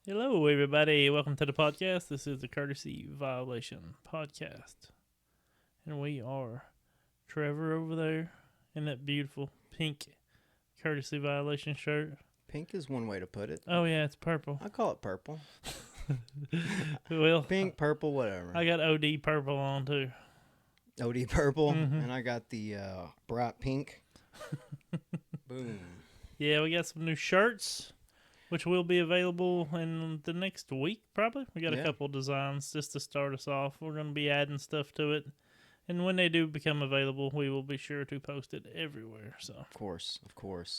Hello, everybody. Welcome to the podcast. This is the Courtesy Violation Podcast. And we are Trevor over there in that beautiful pink Courtesy Violation shirt. Pink is one way to put it. Oh, yeah, it's purple. I call it purple. Well, Pink, purple, whatever. I got OD purple on too. OD purple, Mhm. and I got the bright pink. Boom. Yeah, we got some new shirts, which will be available in the next week, probably. We got a Yeah. couple designs just to start us off. We're going to be adding stuff to it. And when they do become available, we will be sure to post it everywhere. So Of course.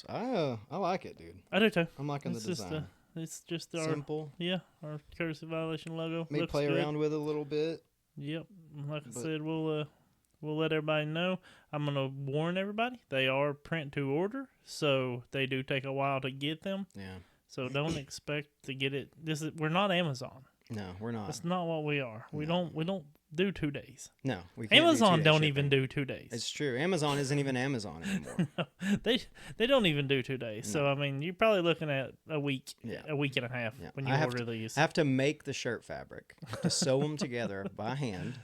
I like it, dude. I do too. I'm liking It's the design. It's just our Simple. our courtesy violation logo. Maybe Looks play good. around with it a little bit. Yep. Like I But- said, we'll let everybody know. I'm gonna warn everybody. They are print to order, so they do take a while to get them. Yeah. So don't expect to get it. We're not Amazon. No, we're not. That's not what we are. We No. don't do 2 days. No, we can't. Amazon do don't shipping. even do 2 days. It's true. Amazon isn't even Amazon anymore. they don't even do 2 days. So No. I mean, you're probably looking at a week, Yeah. a week and a half Yeah. when you I have order these. I have to make the shirt fabric. I have to sew them together by hand.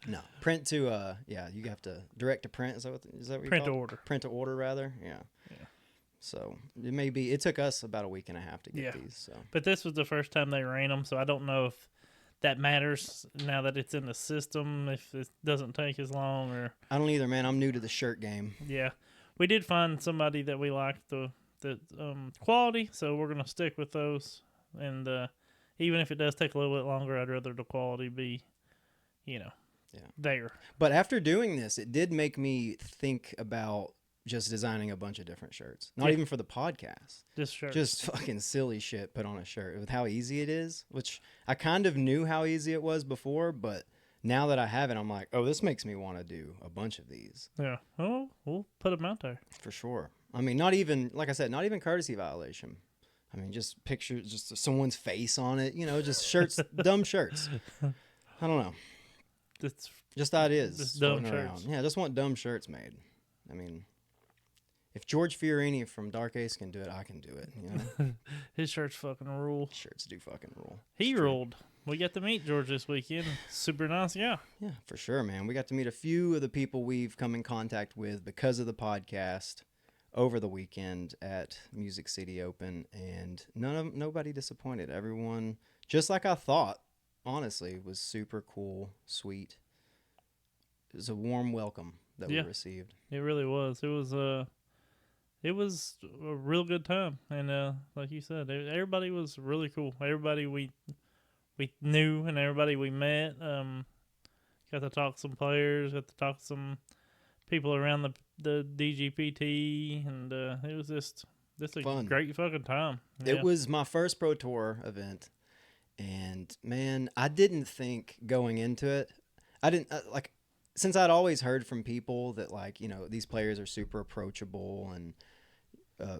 No, print to you have to direct to print. Is that what you Print to call it? order. Print to order rather. Yeah. Yeah. So it took us about a week and a half to get Yeah. these. So But this was the first time they ran them, so I don't know if that matters now that it's in the system. If it doesn't take as long, or I don't either, man. I'm new to the shirt game. yeah, we did find somebody that we liked the quality, so we're gonna stick with those. And even if it does take a little bit longer, I'd rather the quality be, there. But after doing this, it did make me think about just designing a bunch of different shirts. Not Yeah. even for the podcast. This shirt. Just fucking silly shit put on a shirt with how easy it is, which I kind of knew how easy it was before, but now that I have it, I'm like, oh, this makes me want to do a bunch of these Yeah. Oh, we'll put them out there. for sure. I mean, not even, like I said, not even courtesy violation. I mean, just pictures, just someone's face on it, just shirts, dumb shirts. I don't know. It's Just ideas. Just dumb floating around. shirts. Yeah, I just want dumb shirts made. I mean, if George Fiorini from Dark Ace can do it, I can do it. his shirts fucking rule. Shirts do fucking rule. He It's true. ruled. We got to meet George this weekend. Super nice guy. Yeah, for sure, man. We got to meet a few of the people we've come in contact with because of the podcast over the weekend at Music City Open, and nobody disappointed. Everyone, just like I thought, honestly, was super cool, sweet. It was a warm welcome that Yeah. we received. It really was. It was a real good time, and like you said, everybody was really cool. Everybody we knew and everybody we met. Got to talk to some players. Got to talk to some people around the DGPT, and it was just a Fun. great fucking time. It was my first Pro Tour event, and man, I didn't think going into it. I didn't since I'd always heard from people that these players are super approachable and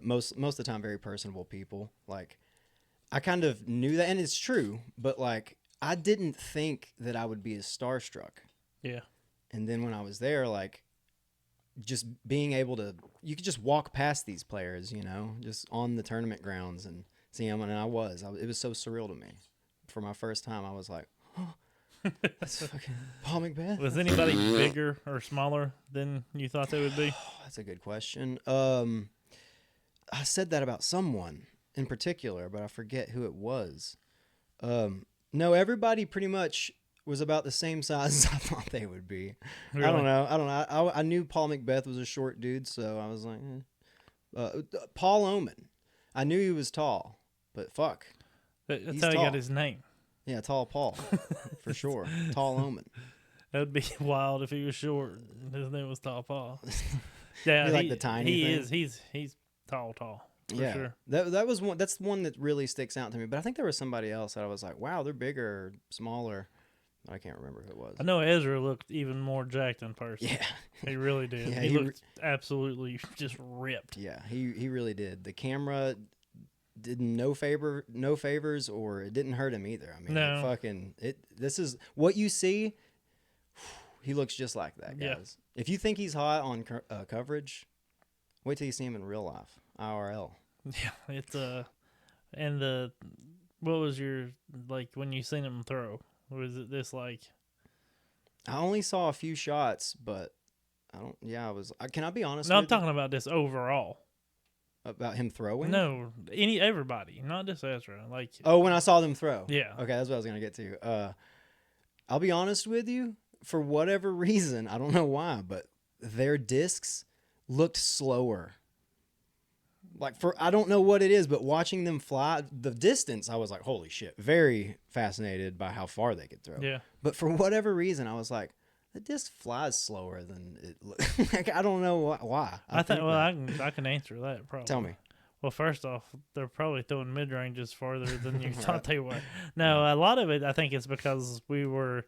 most of the time very personable people. Like, I kind of knew that, and it's true, but I didn't think that I would be as starstruck. Yeah. And then when I was there, just being able to, you could just walk past these players, just on the tournament grounds and see them. And it was so surreal to me. For my first time, I was like, oh, that's fucking Paul Macbeth. Was anybody bigger or smaller than you thought they would be? Oh, that's a good question. I said that about someone in particular, but I forget who it was. No, everybody pretty much was about the same size as I thought they would be. Really? I don't know. I knew Paul Macbeth was a short dude, so I was like, Paul Oman. I knew he was tall, but fuck. That's He's how he tall. got his name. Yeah, Tall Paul, for sure. Tall Oman. That would be wild if he was short. His name was Tall Paul. Yeah, Be like the tiny thing? is. He's tall, for Yeah, sure. that was one. That's one that really sticks out to me. But I think there was somebody else that I was like, wow, they're bigger, or smaller. I can't remember who it was. I know Ezra looked even more jacked in person. Yeah, He really did. Yeah, he he looked absolutely just ripped. yeah, he really did. The camera did no favors, or it didn't hurt him either. I mean, No. This is what you see. He looks just like that, guys. Yeah. If you think he's hot on coverage, wait till you see him in real life, IRL. Yeah, it's and the What was your like when you seen him throw? Was it this like? I only saw a few shots, but I don't. Yeah, I was. Can I be honest No, I'm with you talking about this overall. about him throwing? No, everybody, not just Ezra. Like, Oh, when I saw them throw. yeah, Okay, that's what I was gonna get to. I'll be honest with you. For whatever reason, I don't know why, but their discs looked slower. Like I don't know what it is, but watching them fly the distance, I was like, holy shit! Very fascinated by how far they could throw. yeah. But for whatever reason, I was like, the disc flies slower than it looks. Like, I don't know why. I think. Well, I can answer that probably. Tell me. Well, first off, they're probably throwing mid ranges farther than you Right. thought they were. No, a lot of it I think is because we were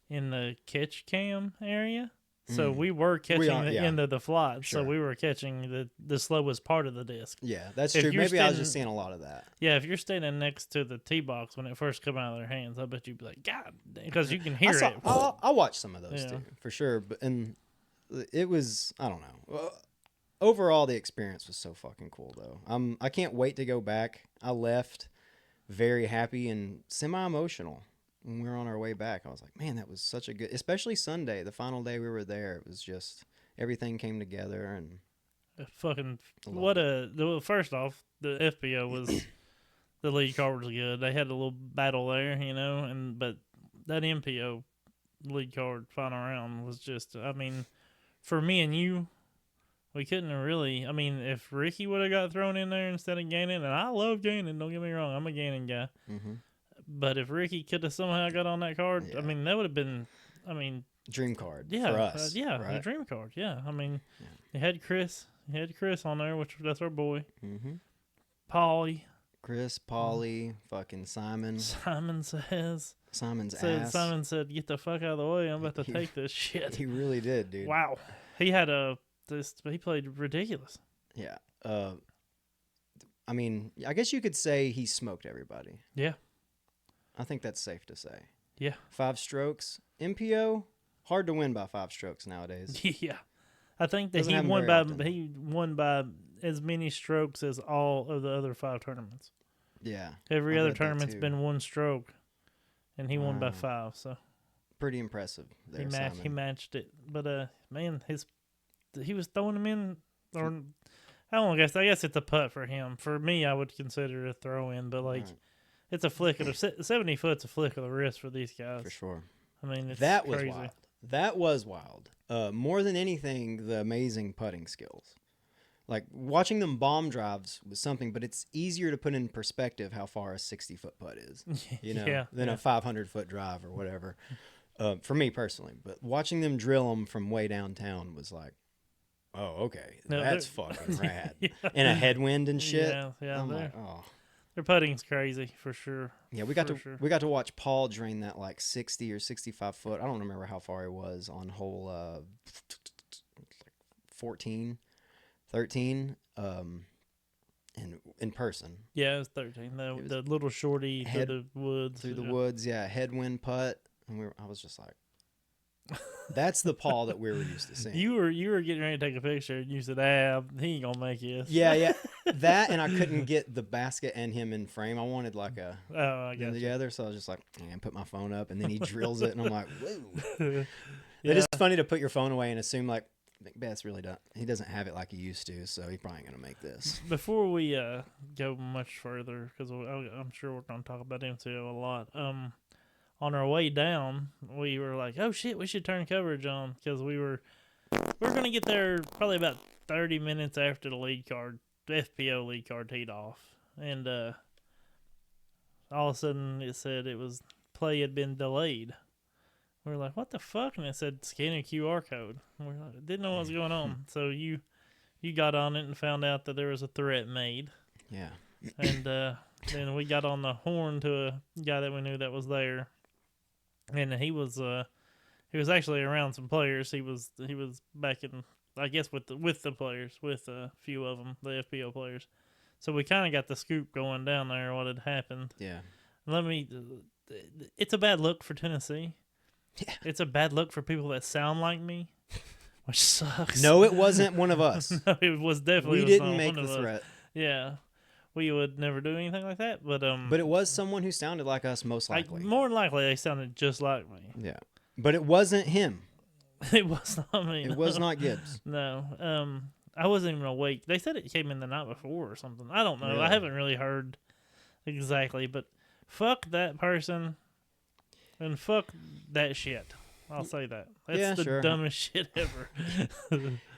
in the catch cam area. So we were catching the end of the flight. Sure. So we were catching the slowest part of the disc. Yeah, that's If true. you're Maybe I was standing- just seeing a lot of that. Yeah, if you're standing next to the tee box when it first come out of their hands, I bet you'd be like, God, because you can hear it. I'll watch some of those Yeah. too, for sure. But it was, I don't know. Overall, the experience was so fucking cool, though. I can't wait to go back. I left very happy and semi-emotional when we were on our way back. I was like, man, that was such a good, especially Sunday, the final day we were there. It was just everything came together and Fucking loved well, first off, the FBO was the lead card was good. They had a little battle there, but that MPO lead card final round was just, I mean, for me and you, we couldn't have really. I mean, if Ricky would have got thrown in there instead of Gannon, and I love Gannon, don't get me wrong, I'm a Gannon guy. Mhm. But if Ricky could have somehow got on that card, Yeah. I mean, that would have been, I mean, dream card yeah, for us. yeah, right? a dream card. Yeah, I mean, Yeah. you had Chris on there, which that's our boy, Mhm. Paulie. Chris, Paulie, fucking Simon, Simon says, Simon's ass. Simon said, "Get the fuck out of the way! I'm about to He- take this shit." He really did, dude. Wow, he had he played ridiculous. Yeah. I mean, I guess you could say he smoked everybody. Yeah, I think that's safe to say. yeah, 5 strokes. MPO, hard to win by 5 strokes nowadays. yeah. I think that Doesn't he happen won very by often. he won by as many strokes as all of the other 5 tournaments. Yeah. Every I other read that tournament's too. been 1 stroke, and he won by Wow. 5. So Pretty impressive there, he Simon. matched it. But man, he was throwing them in. Or I don't know. I guess it's a putt for him. For me, I would consider it a throw in. But like, Right. it's a flick of the 70 foot's a flick of the wrist for these guys. For sure. I mean, it's That was crazy. wild. That was wild. More than anything, the amazing putting skills. Like, watching them bomb drives was something, but it's easier to put in perspective how far a 60-foot putt is, Yeah, than yeah. a 500-foot drive or whatever. For me personally. But watching them drill them from way downtown was like, oh, okay. No, That's they're- fucking rad. Yeah. And a headwind and shit. Yeah, I'm they're- like, oh. Their putting's crazy for sure. Yeah, we got For to sure. we got to watch Paul drain that like 60 or 65 foot. I don't remember how far he was on hole 14, 13 and in person Yeah, it was 13. It was The little shorty head- through the woods. through the yeah. woods. Yeah, headwind putt, and I was just like, that's the Paul that we were used to seeing. You were getting ready to take a picture, and you said, he ain't gonna make this." Yeah, that, and I couldn't get the basket and him in frame. I wanted like a Oh, I them got you. together, so I was just like, and put my phone up, and then he drills it, and I'm like, whoa. Yeah. It is funny to put your phone away and assume like Macbeth's really done. He doesn't have it like he used to, so he's probably gonna make this. Before we go much further, because I'm sure we're gonna talk about MCO a lot. On our way down, we were like, "Oh shit, we should turn coverage on," because we were gonna get there probably about 30 minutes after the FPO lead card teed off, and all of a sudden it said play had been delayed. We were like, "What the fuck?" And it said scan a QR code. We didn't know what was going on. So you got on it and found out that there was a threat made, Yeah. and then we got on the horn to a guy that we knew that was there, and he was actually around some players. He was back in, I guess, with the players, with a few of them, the FPO players. So we kind of got the scoop going down there what had happened. Yeah. It's a bad look for Tennessee. Yeah. It's a bad look for people that sound like me, which sucks. No, it wasn't one of us. No, it was definitely We was didn't not make one the of us. threat. Yeah. we would never do anything like that. But But it was someone who sounded like us, most like likely. more than likely they sounded just like me. Yeah. But it wasn't him. It was not me. It was not Gibbs. No. I wasn't even awake. They said it came in the night before or something. I don't know. Really? I haven't really heard exactly, but fuck that person and fuck that shit. I'll say that. That's Yeah, the sure. dumbest shit ever.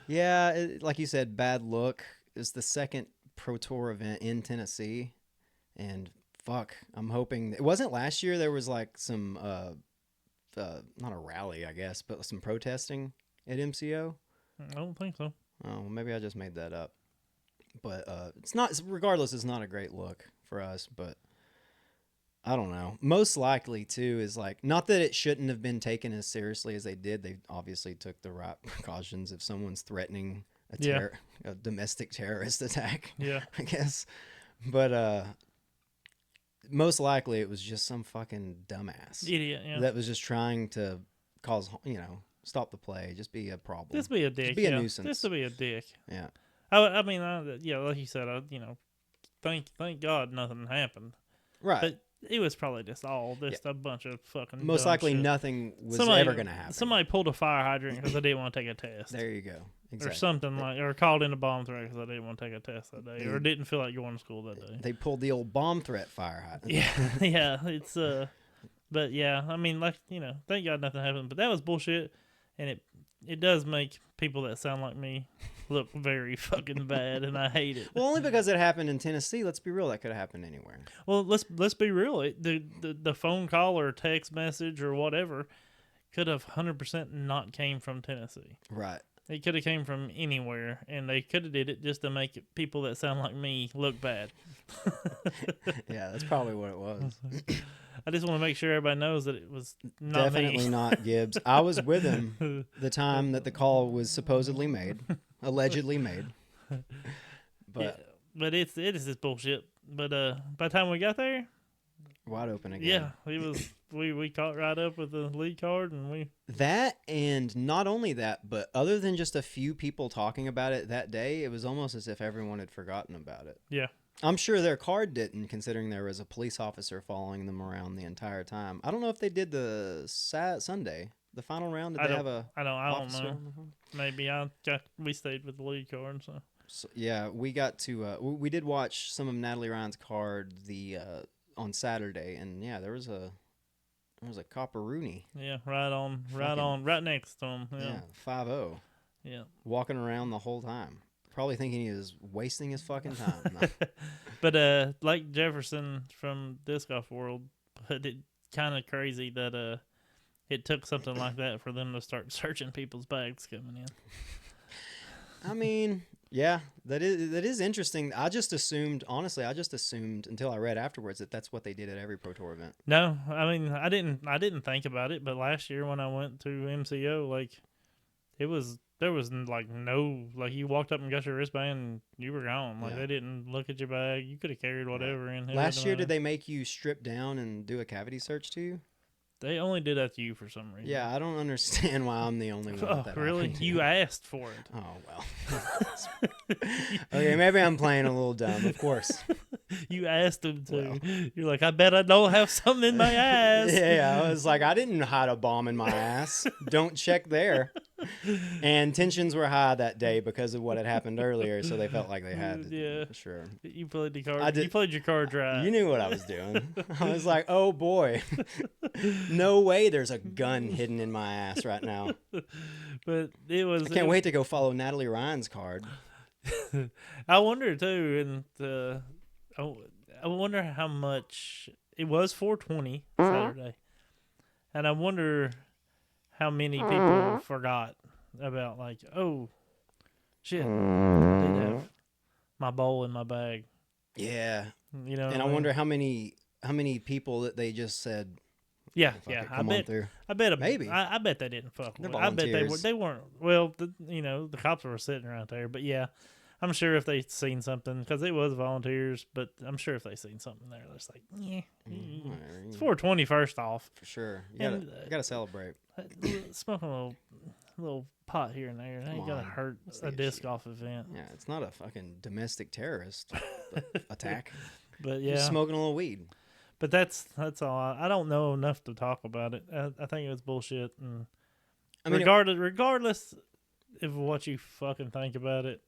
Yeah, like you said, bad look. It's the second Pro Tour event in Tennessee. And fuck, I'm hoping... It wasn't last year. There was like some... not a rally, I guess, but some protesting at MCO. I don't think so. Oh, well, maybe I just made that up. But it's not. Regardless, it's not a great look for us. But I don't know. Most likely, too, is like not that it shouldn't have been taken as seriously as they did. They obviously took the right precautions. If someone's threatening a domestic terrorist attack, Yeah. I guess. But most likely, it was just some fucking dumbass Idiot, yeah. that was just trying to cause, stop the play, just be a problem. Just be a dick. Just be a nuisance. Just to be a dick. Yeah. I mean, like you said, thank God nothing happened. Right. But it was probably just a bunch of fucking Most dumb likely shit. nothing was ever going to happen. Somebody pulled a fire hydrant because they didn't want to take a test. There you go. Exactly. Or something or called in a bomb threat because they didn't want to take a test that day, or didn't feel like going to school that day. They pulled the old bomb threat fire hydrant. Yeah, it's but yeah, I mean, like thank God nothing happened, but that was bullshit, and it does make people that sound like me look very fucking bad, and I hate it. Well, only because it happened in Tennessee. Let's be real, that could have happened anywhere. Well, let's be real. The phone call or text message or whatever could have 100% not came from Tennessee. Right. It could have came from anywhere, and they could have did it just to make people that sound like me look bad. Yeah, that's probably what it was. I just want to make sure everybody knows that it was not Definitely me. not Gibbs. I was with him the time that the call was supposedly made, allegedly made. But Yeah, but it is just bullshit. But by the time we got there, wide open again. yeah, it was. We caught right up with the lead card, and That, and not only that, but other than just a few people talking about it that day, it was almost as if everyone had forgotten about it. Yeah. I'm sure their card didn't, considering there was a police officer following them around the entire time. I don't know if they did the Sunday, the final round. Did they have a I don't officer know. on the phone? Maybe we stayed with the lead card, so. So, yeah, we got to we did watch some of Natalie Ryan's card on Saturday, and yeah, there was a copperoonie. Yeah, right next to him. Yeah, 5-0. Yeah. Walking around the whole time. Probably thinking he was wasting his fucking time. But like Jefferson from Disc Golf World put it kind of crazy that it took something like that for them to start searching people's bags coming in. I mean, yeah, that is interesting. Honestly, I just assumed until I read afterwards that that's what they did at every Pro Tour event. No, I mean I didn't think about it, but last year when I went to MCO, like there was like no, like you walked up and got your wristband and you were gone. Like they didn't look at your bag. You could have carried whatever in. Last year, did they make you strip down and do a cavity search too? They only did that to you for some reason. Yeah, I don't understand why I'm the only one. Oh, that really? happened to. You asked for it. Oh, well. Okay, maybe I'm playing a little dumb, of course. You asked them to. Well. You're like, I bet I don't have something in my ass. Yeah, I was like, I didn't hide a bomb in my ass. Don't check there. And tensions were high that day because of what had happened earlier, so they felt like they had to. Yeah. Sure. You played the card. You played your card right. You knew what I was doing. I was like, oh boy. No way there's a gun hidden in my ass right now. But it was. I can't wait to go follow Natalie Ryan's card. I wonder too, and I wonder how much it was 420 Saturday, and I wonder how many people forgot about like, oh shit, I did have my bowl in my bag. Yeah, and I wonder how many people that they just said. Yeah, I bet maybe. I bet they didn't fuck with it. I bet they weren't. Well, the cops were sitting right there, but yeah. I'm sure if they'd seen something, because it was volunteers, but I'm sure if they seen something there, they're just like, yeah. It's 420 first off. For sure. You gotta celebrate. Smoking a little little pot here and there. It ain't Come gonna on. hurt It's a the disc issue. golf event. Yeah, it's not a fucking domestic terrorist attack. But You're yeah, smoking a little weed. but that's all. I don't know enough to talk about it. I think it was bullshit. And I mean, regardless of what you fucking think about it,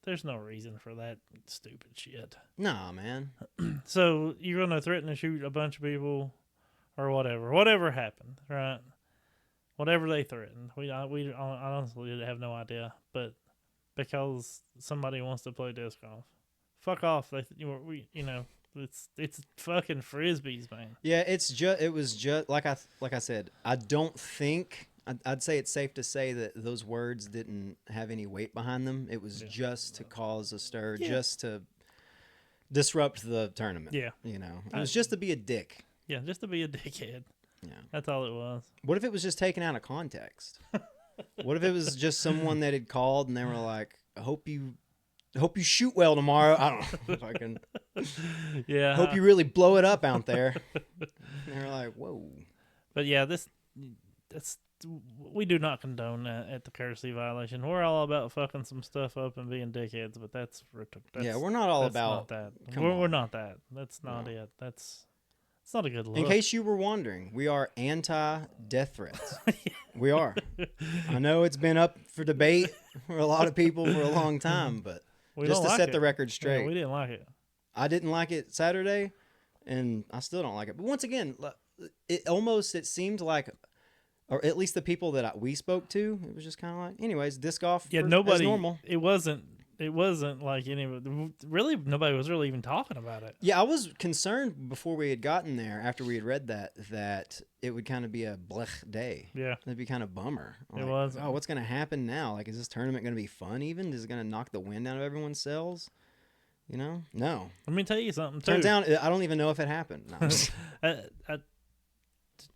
there's no reason for that stupid shit. nah, man. So you're gonna threaten to shoot a bunch of people, or whatever happened, right? Whatever they threatened, we honestly have no idea, but because somebody wants to play disc golf, fuck off. It's fucking frisbees, man. Yeah, it was just like I said. I don't think I'd say it's safe to say that those words didn't have any weight behind them. It was just to cause a stir, just to disrupt the tournament. Yeah, You know, it was just to be a dick. yeah, just to be a dickhead. Yeah. That's all it was. What if it was just taken out of context? What if it was just someone that had called and they were like, "I hope you shoot well tomorrow." I don't know. Fucking Yeah. hope you really blow it up out there. And they were like, "Whoa." But yeah, we do not condone that at the courtesy violation. We're all about fucking some stuff up and being dickheads, but that's Yeah, we're not all that's about not that. come We're on. not that. That's not it. It's not a good look. In case you were wondering, we are anti-death threats. We are. I know it's been up for debate for a lot of people for a long time, but we just don't to like set it. the record Yeah, straight, we didn't like it. I didn't like it Saturday, and I still don't like it. But once again, it seemed like, or at least the people that we spoke to, it was just kind of like, anyways, disc golf. Yeah, as nobody. normal. It wasn't like really nobody was really even talking about it. Yeah, I was concerned before we had gotten there, after we had read that it would kind of be a blech day. Yeah, It'd be kind of bummer. it was. Oh, what's going to happen now? Like, is this tournament going to be fun even? Is it going to knock the wind out of everyone's sails? You know? No. Let me tell you something too. Turns out, I don't even know if it happened. No, I'm just- At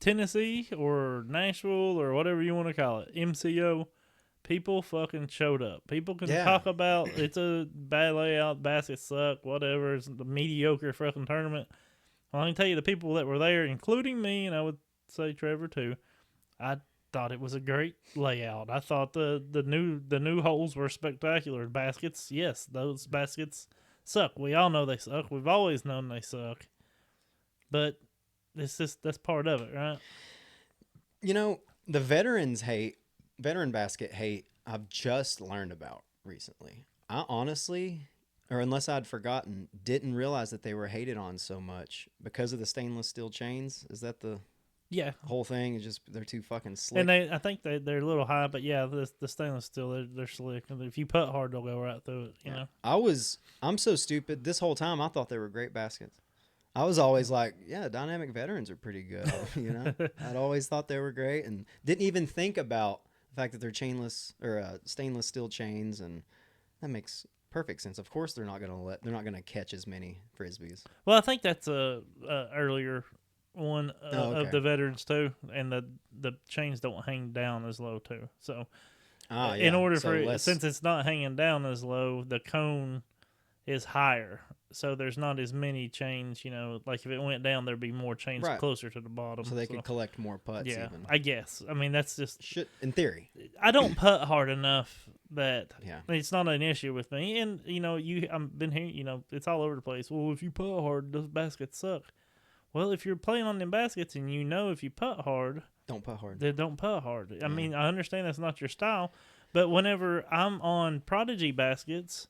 Tennessee or Nashville or whatever you want to call it, MCO, people fucking showed up. People can talk about it's a bad layout, baskets suck, whatever. It's a mediocre fucking tournament. Well, I can tell you the people that were there, including me, and I would say Trevor too, I thought it was a great layout. I thought the new holes were spectacular. Baskets, yes, those baskets suck. We all know they suck. We've always known they suck. But that's part of it, right? You know, the veteran basket hate, I've just learned about recently. I honestly, or unless I'd forgotten, didn't realize that they were hated on so much because of the stainless steel chains. Is that the whole thing? Is just they're too fucking slick. And I think they're a little high, but yeah, the stainless steel they're slick. And if you putt hard, they'll go right through it. You know. I'm so stupid. This whole time I thought they were great baskets. I was always like, yeah, dynamic veterans are pretty good. You know, I'd always thought they were great and didn't even think about the fact that they're chainless or stainless steel chains, and that makes perfect sense. Of course, they're not gonna catch as many frisbees. Well, I think that's a earlier one okay. of the veterans too, and the chains don't hang down as low too. So, Yeah. in order So for it, less- since it's not hanging down as low, the cone is higher. So there's not as many chains, you know, like if it went down, there'd be more chains Right. closer to the bottom. so they could collect more putts. yeah, even. I guess. I mean, that's just, In theory. I don't putt hard enough that Yeah. it's not an issue with me. And, you know, I've been here, you know, it's all over the place. Well, if you putt hard, those baskets suck. Well, if you're playing on them baskets and you know if you putt hard, Don't putt hard. then don't putt hard. I mean, I understand that's not your style, but whenever I'm on Prodigy baskets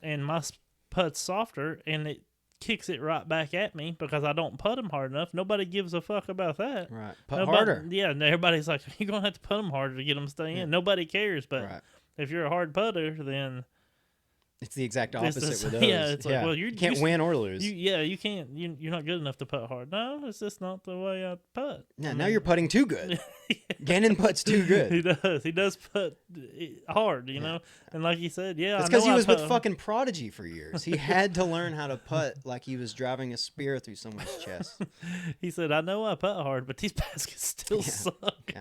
and my putt's softer and it kicks it right back at me because I don't putt them hard enough, nobody gives a fuck about that. Right. Putt Nobody- harder. Yeah, and everybody's like, you're going to have to putt them harder to get them to stay in. Nobody cares, but Right. if you're a hard putter, then It's the exact It's opposite the- with those. yeah, it's like, well, you can't win or lose. you can't. You're not good enough to putt hard. No, it's just not the way I putt. Yeah, I now mean, you're putting too good. Gannon puts too good. He does putt hard, you know. And like you said, yeah, It's I because know he I was with putt- fucking Prodigy for years. He had to learn how to putt like he was driving a spear through someone's chest. He said, I know I putt hard, but these baskets still suck.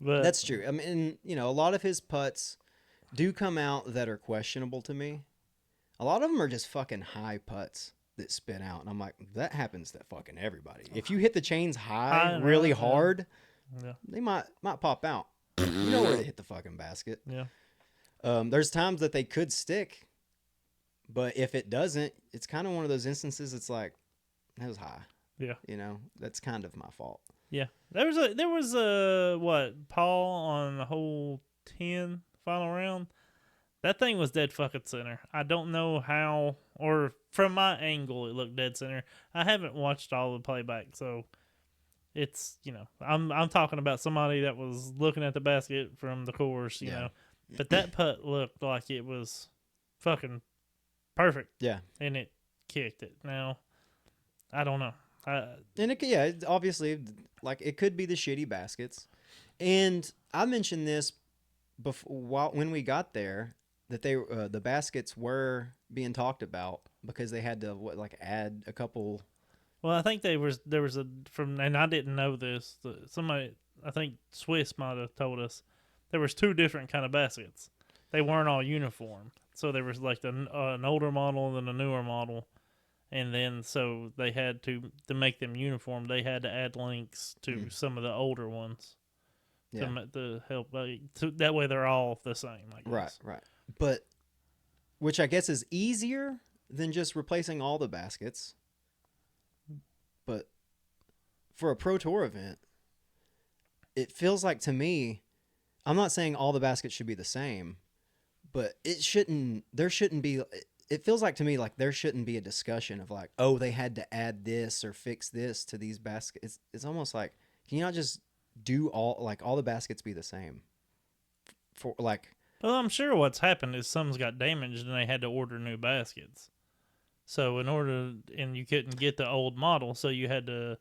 But That's true. I mean, you know, a lot of his putts do come out that are questionable to me. A lot of them are just fucking high putts that spin out. And I'm like, that happens to fucking everybody. If you hit the chains high and really right, yeah. hard, Yeah. they might pop out. You know where they hit the fucking basket. Yeah. There's times that they could stick, but if it doesn't, it's kind of one of those instances. It's like that was high. Yeah. You know, that's kind of my fault. Yeah. There was what, Paul on the hole 10 final round. That thing was dead fucking center. I don't know how, or from my angle, it looked dead center. I haven't watched all the playback, so it's, I'm talking about somebody that was looking at the basket from the course, you know. But that putt looked like it was fucking perfect. Yeah. And it kicked it. Now, I don't know. And obviously, like it could be the shitty baskets. And I mentioned this before when we got there that the baskets were being talked about because they had to add a couple. Well, I think there was and I didn't know this. Somebody, I think Swiss might have told us there was two different kind of baskets. They weren't all uniform. So there was like an older model and then a newer model. And then so they had to make them uniform. They had to add links to some of the older ones to help. That way they're all the same. I guess. Right. But which I guess is easier than just replacing all the baskets. But for a Pro Tour event, it feels like to me, I'm not saying all the baskets should be the same, but it feels like to me like there shouldn't be a discussion of like, oh, they had to add this or fix this to these baskets. It's almost like, can you not just do all the baskets be the same? Well, I'm sure what's happened is some's got damaged and they had to order new baskets. So and you couldn't get the old model, so you had to,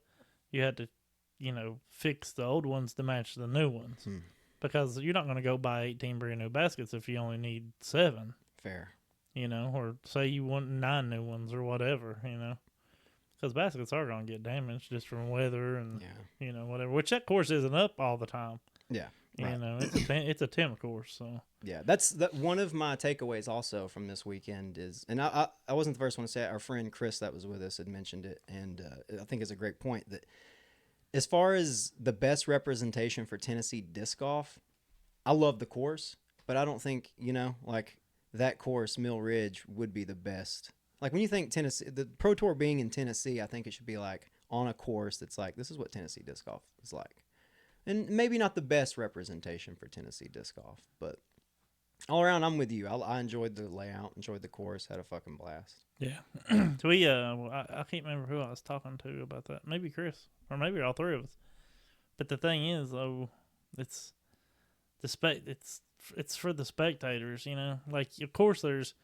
fix the old ones to match the new ones. Because you're not going to go buy 18 brand new baskets if you only need 7. Fair. Or say you want 9 new ones or whatever, Because baskets are going to get damaged just from weather and, whatever. Which that course isn't up all the time. Yeah. Right. It's a temp course, so. Yeah, that's one of my takeaways also from this weekend is, and I wasn't the first one to say it. Our friend Chris that was with us had mentioned it, and I think it's a great point that as far as the best representation for Tennessee disc golf, I love the course, but I don't think, that course, Mill Ridge, would be the best. Like when you think Tennessee, the Pro Tour being in Tennessee, I think it should be like on a course that's like, this is what Tennessee disc golf is like. And maybe not the best representation for Tennessee disc golf, but all around, I'm with you. I enjoyed the layout, enjoyed the course, had a fucking blast. Yeah. So I can't remember who I was talking to about that. Maybe Chris, or maybe all three of us. But the thing is, though, it's for the spectators, Like, of course, there's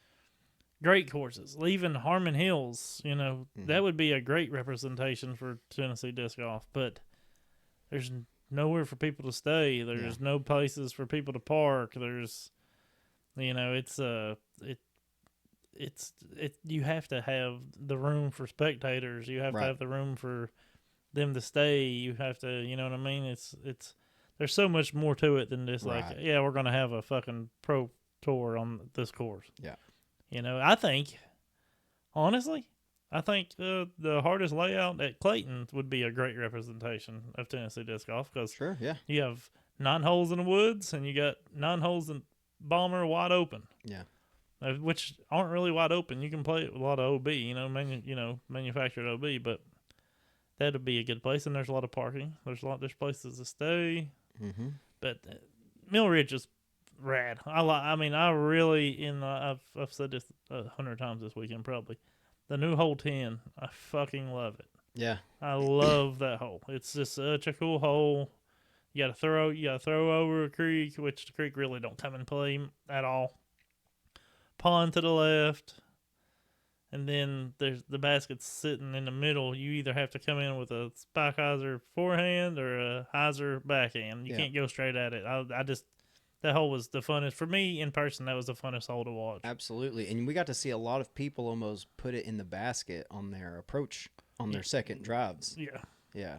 great courses. Even Harmon Hills, that would be a great representation for Tennessee disc golf. But there's nowhere for people to stay. There's no places for people to park. There's, you have to have the room for spectators. You have to have the room for them to stay. You have to, you know what I mean? It's there's so much more to it than just like, we're going to have a fucking Pro Tour on this course. Yeah. I think, honestly, the hardest layout at Clayton would be a great representation of Tennessee disc golf because you have 9 holes in the woods and you got 9 holes in Bomber wide open. Yeah. Which aren't really wide open. You can play it with a lot of OB, manufactured OB, but that'd be a good place. And there's a lot of parking. There's places to stay. Mm-hmm. But Mill Ridge is rad. I've said this 100 times this weekend probably. The new hole 10, I fucking love it. Yeah. I love that hole. It's just such a cool hole. You gotta throw over a creek, which the creek really don't come in play at all. Pond to the left, and then there's the basket sitting in the middle. You either have to come in with a spike hyzer forehand or a hyzer backhand. You can't go straight at it. That hole was the funnest for me in person. That was the funnest hole to watch. Absolutely, and we got to see a lot of people almost put it in the basket on their approach on their second drives. Yeah,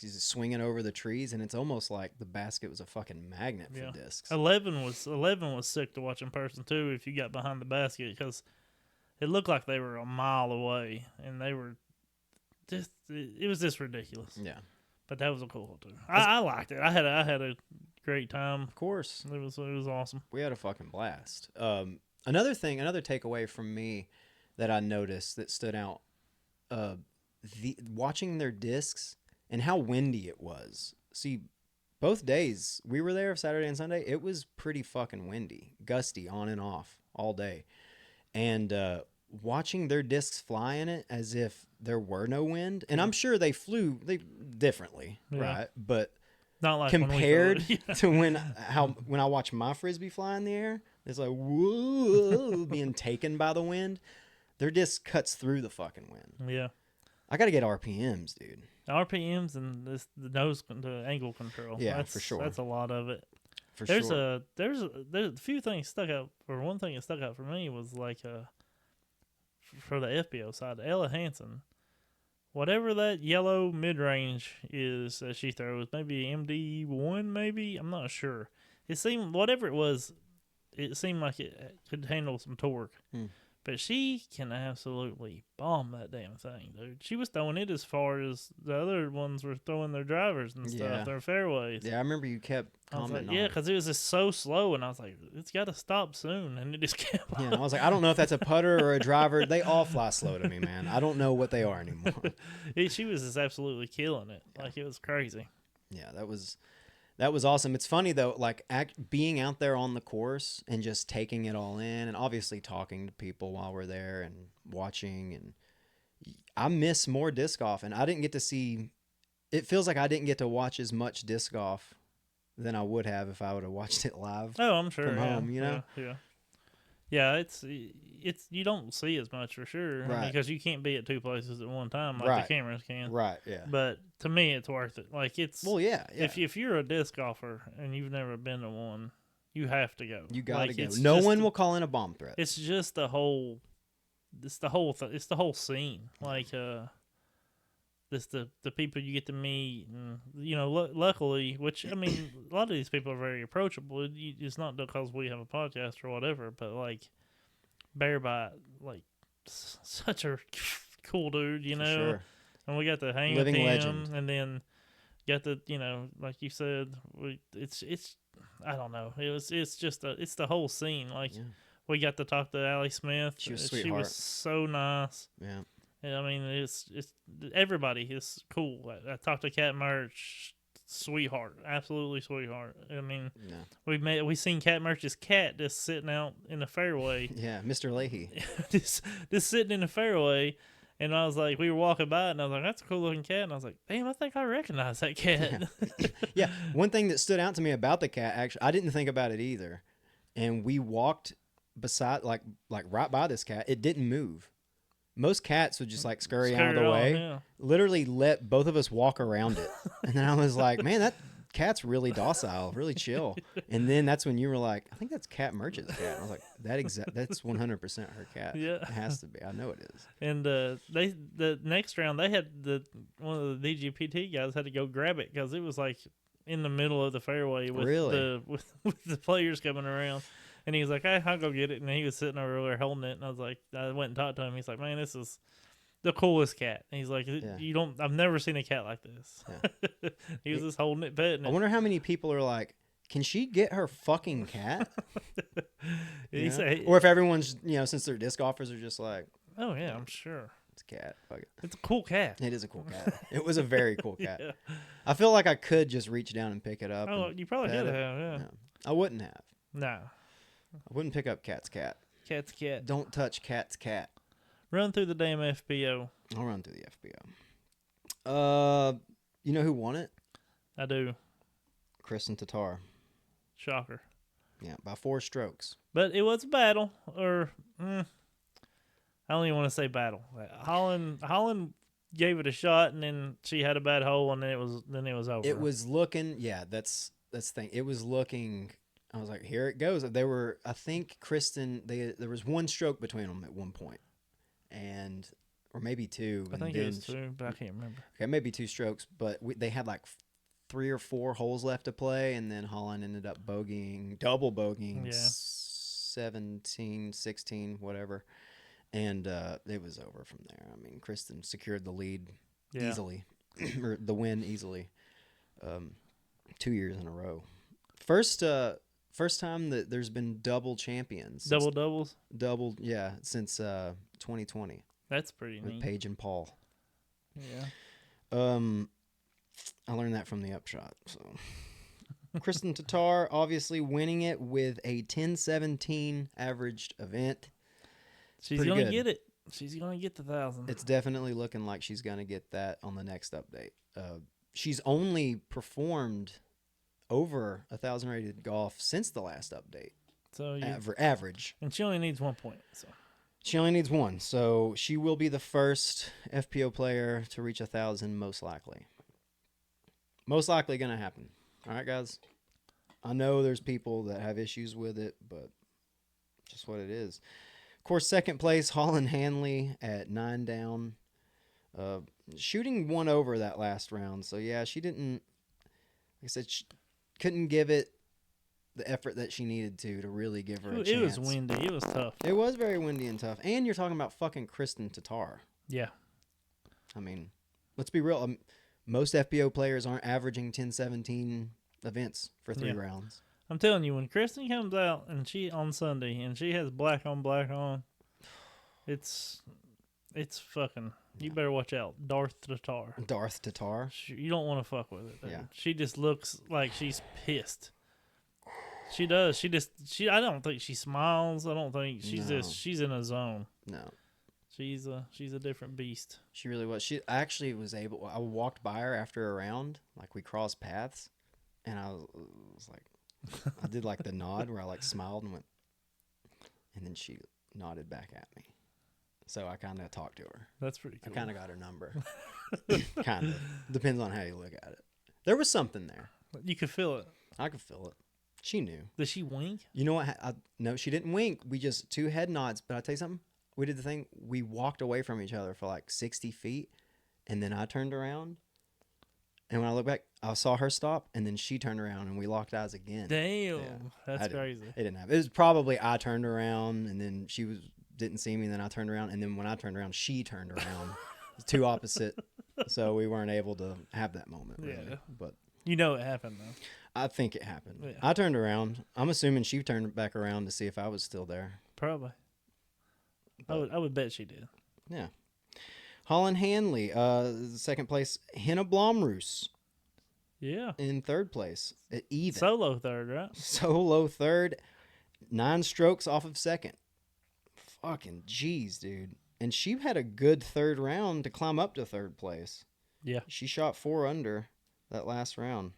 he's swinging over the trees, and it's almost like the basket was a fucking magnet for discs. 11 was sick to watch in person too. If you got behind the basket, because it looked like they were a mile away, and they were just it was just ridiculous. Yeah, But that was a cool hole too. I liked it. I had a great time. Of course, It was awesome. we had a fucking blast. Another takeaway from me that I noticed that stood out, the watching their discs and how windy it was. See, both days we were there, Saturday and Sunday, it was pretty fucking windy, gusty on and off all day. And watching their discs fly in it as if there were no wind, and I'm sure they flew differently, right? But not like compared when we to when I watch my frisbee fly in the air, it's like whoa, being taken by the wind. Their disc cuts through the fucking wind. Yeah. I gotta get RPMs, dude. RPMs and the angle control. Yeah, for sure. That's a lot of it. For There's sure. there's a few things stuck out. Or one thing that stuck out for me was like for the FBO side, Ella Hansen, whatever that yellow mid range is that she throws, maybe MD1, maybe I'm not sure. It seemed whatever it was, it seemed like it could handle some torque. But she can absolutely bomb that damn thing, dude. She was throwing it as far as the other ones were throwing their drivers and stuff, their fairways. Yeah, I remember you kept commenting on it. Yeah, because it was just so slow, and I was like, it's got to stop soon, and it just kept Yeah, I was like, I don't know if that's a putter or a driver. They all fly slow to me, man. I don't know what they are anymore. She was just absolutely killing it. Like, it was crazy. Yeah, that was awesome. It's funny though, like being out there on the course and just taking it all in, and obviously talking to people while we're there and watching. And I miss more disc golf, and I didn't get to see. It feels like I didn't get to watch as much disc golf than I would have if I would have watched it live. Oh, I'm sure. From home, you know. Yeah, it's you don't see as much for sure, right? Because you can't be at two places at one time like right. the cameras can. Right. Yeah. But to me, it's worth it. Like it's yeah. If you're a disc golfer and you've never been to one, you have to go. You gotta go. It's No one will call in a bomb threat. It's just the whole. It's the whole scene. Like this the people you get to meet, and luckily, which I mean, a lot of these people are very approachable. It's not because we have a podcast or whatever, but like Bear Bite, like such a cool dude, Sure. And we got to hang Living with him, legend. and then got to like you said, it's I don't know, it's just it's the whole scene. Like we got to talk to Allie Smith. She was a She was so nice. Yeah. I mean, it's everybody is cool. I talked to Cat Merch, sweetheart, absolutely sweetheart. I mean, we seen Cat Merch's cat just sitting out in the fairway. Yeah, Mr. Leahy, just sitting in the fairway, and I was like, we were walking by, and I was like, that's a cool looking cat, and I was like, damn, I think I recognize that cat. Yeah. One thing that stood out to me about the cat, actually, I didn't think about it either, and we walked beside, like right by this cat. It didn't move. Most cats would just like scurry out of the way. Yeah. Literally let both of us walk around it. And then I was like, man, that cat's really docile, really chill. And then that's when you were like, I think that's Cat Merch's cat. And I was like, that's 100% her cat. Yeah. It has to be. I know it is. And the next round they had one of the DGPT guys had to go grab it because it was like in the middle of the fairway with with the players coming around. And he was like, hey, I'll go get it. And he was sitting over there holding it. And I went and talked to him. He's like, man, this is the coolest cat. And he's like, I've never seen a cat like this. Yeah. He was just holding it, petting it. I wonder how many people are like, can she get her fucking cat? Or if everyone's, since they're disc golfers, are just like, oh, yeah, I'm sure. It's a cat. Fuck it. It's a cool cat. It is a cool cat. It was a very cool cat. Yeah. I feel like I could just reach down and pick it up. Oh, you probably could have, yeah. No, I wouldn't have. No. I wouldn't pick up Cat's cat. Cat's cat. Don't touch Cat's cat. Run through the damn FBO. I'll run through the FBO. You know who won it? I do. Kristen Tatar. Shocker. Yeah, by 4 strokes. But it was a battle, or I don't even want to say battle. Holland gave it a shot, and then she had a bad hole, and then it was over. It was looking. Yeah, that's the thing. It was looking. I was like, here it goes. I think Kristen, there was 1 stroke between them at one point, or maybe 2. I think it was 2, but I can't remember. Okay, maybe 2 strokes, but they had like 3 or 4 holes left to play, and then Holland ended up double bogeying, 17, 16, whatever, and it was over from there. I mean, Kristen secured the lead easily, or the win easily. 2 years in a row. First time that there's been double champions. Double doubles. Double, yeah, since 2020 That's pretty with neat. Paige and Paul. Yeah. I learned that from the Upshot. So, Kristen Tatar obviously winning it with a 10:17 averaged event. She's pretty gonna good. get it. She's gonna get the 1,000. It's definitely looking like she's gonna get that on the next update. She's only performed over 1,000 rated golf since the last update. So Average. And she only needs 1 point. So She only needs one, so she will be the first FPO player to reach 1,000, most likely. Most likely going to happen. All right, guys? I know there's people that have issues with it, but just what it is. Of course, second place, Holland Hanley at 9 down. Shooting one over that last round. So, yeah, she didn't, like I said, she couldn't give it the effort that she needed to really give her a chance. it was windy. It was tough. It was very windy and tough. And you're talking about fucking Kristen Tatar. Yeah. I mean, let's be real. Most FPO players aren't averaging 10-17 events for 3 rounds. I'm telling you, when Kristen comes out and she on Sunday and she has black on, it's fucking. You better watch out, Darth Tatar. Darth Tatar. You don't want to fuck with it. Dude. Yeah. She just looks like she's pissed. She does. I don't think she smiles. I don't think she's in a zone. No. She's a different beast. She really was. She actually was able. I walked by her after a round, like we crossed paths, and I was like, I did like the nod where I like smiled and went, and then she nodded back at me. So I kind of talked to her. That's pretty cool. I kind of got her number. Kind of. Depends on how you look at it. There was something there. You could feel it. I could feel it. She knew. Did she wink? You know what? No, she didn't wink. We just 2 head nods. But I'll tell you something. We did the thing. We walked away from each other for like 60 feet. And then I turned around. And when I looked back, I saw her stop. And then she turned around and we locked eyes again. Damn. That's crazy. It didn't happen. It was probably I turned around and then she didn't see me. And then I turned around. And then when I turned around, she turned around. It's 2 opposite. So we weren't able to have that moment. Really. Yeah. But You know it happened, though. I think it happened. Yeah. I turned around. I'm assuming she turned back around to see if I was still there. Probably. I would bet she did. Yeah. Holland Hanley, second place. Henna Blomroos Yeah. in third place. Even. Solo third, right? Solo third. 9 strokes off of second. Fucking jeez, dude. And she had a good third round to climb up to third place. Yeah. She shot 4 under that last round.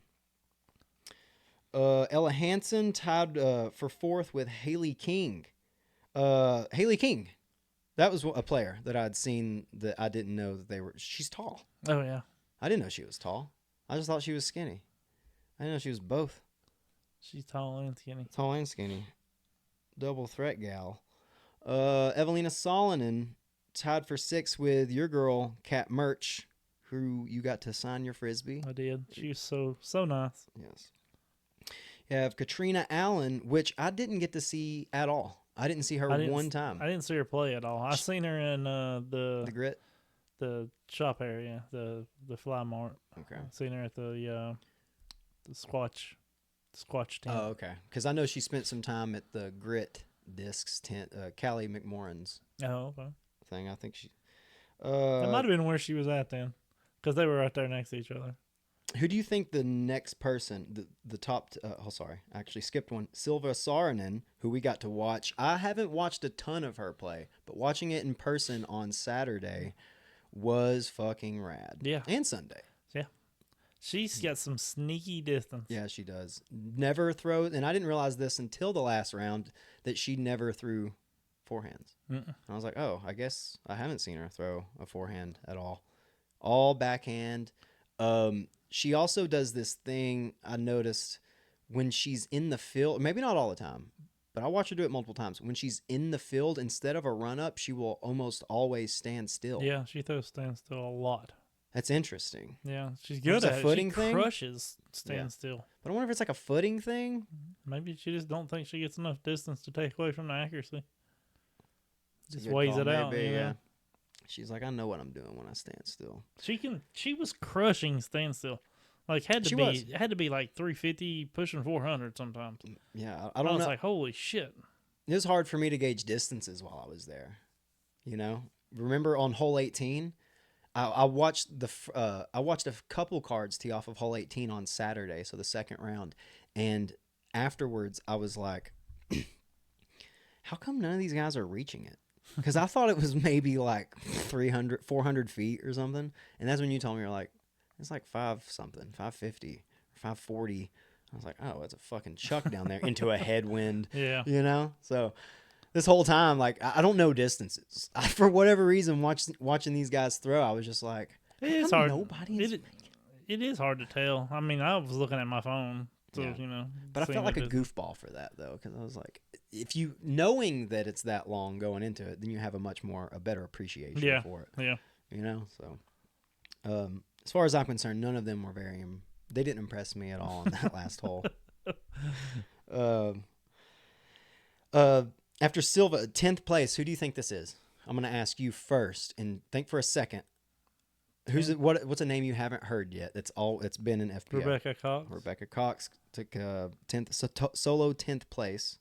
Ella Hansen tied for fourth with Haley King. Haley King. That was a player that I'd seen that I didn't know that they were. She's tall. Oh, yeah. I didn't know she was tall. I just thought she was skinny. I didn't know she was both. She's tall and skinny. Tall and skinny. Double threat gal. Evelina Salonen tied for 6th with your girl, Kat Murch, who you got to sign your Frisbee. I did. She was so nice. Yes. You have Katrina Allen, which I didn't get to see at all. I didn't see her one time. I didn't see her play at all. I seen her in The grit? the shop area, the Fly Mart. Okay. Seen her at the Squatch tent. Oh, okay. Because I know she spent some time at the Grit Discs tent, Callie McMorrin's Oh, okay. thing. I think she. That might have been where she was at then, because they were right there next to each other. Who do you think the next person, the top? Sorry, I actually skipped one. Silva Saarinen, who we got to watch. I haven't watched a ton of her play, but watching it in person on Saturday was fucking rad. Yeah. And Sunday. Yeah. She's got some sneaky distance. Yeah, she does. Never throws, and I didn't realize this until the last round, that she never threw forehands. I was like, oh, I guess I haven't seen her throw a forehand at all. All backhand. She also does this thing I noticed when she's in the field, maybe not all the time, but I watch her do it multiple times. When she's in the field, instead of a run-up, she will almost always stand still. Yeah, she throws standstill a lot. That's interesting. Yeah, she's good at it. Footing She thing? crushes standstill. But I wonder if it's like a footing thing. Maybe she just don't think she gets enough distance to take away from the accuracy. It's a Just good weighs call, it out. maybe, You know? She's like, I know what I'm doing when I stand still. She was crushing standstill. Like She was. had to be like 350 pushing 400 sometimes. Yeah, I was like, holy shit. It was hard for me to gauge distances while I was there. You know, remember on hole 18, I watched I watched a couple cards tee off of hole 18 on Saturday, so the second round, and afterwards I was like, how come none of these guys are reaching it? Because I thought it was maybe like 300, 400 feet or something, and that's when you told me, you're like, it's like 550, 540. I was like, oh, it's a fucking chuck down there into a headwind. Yeah. You know? So this whole time, like, I don't know distances. For whatever reason, watching these guys throw, I was just like, it is hard. It is hard to tell. I mean, I was looking at my phone, so, you know. But I felt like a goofball for that, though, because I was like, if you, knowing that it's that long going into it, then you have a better appreciation for it. Yeah. You know? So, as far as I'm concerned, none of them were they didn't impress me at all on that last hole. After Silva, 10th place, who do you think this is? I'm going to ask you first and think for a second. What's a name you haven't heard yet? It's been an FPO. Rebecca Cox. Rebecca Cox took 10th solo 10th place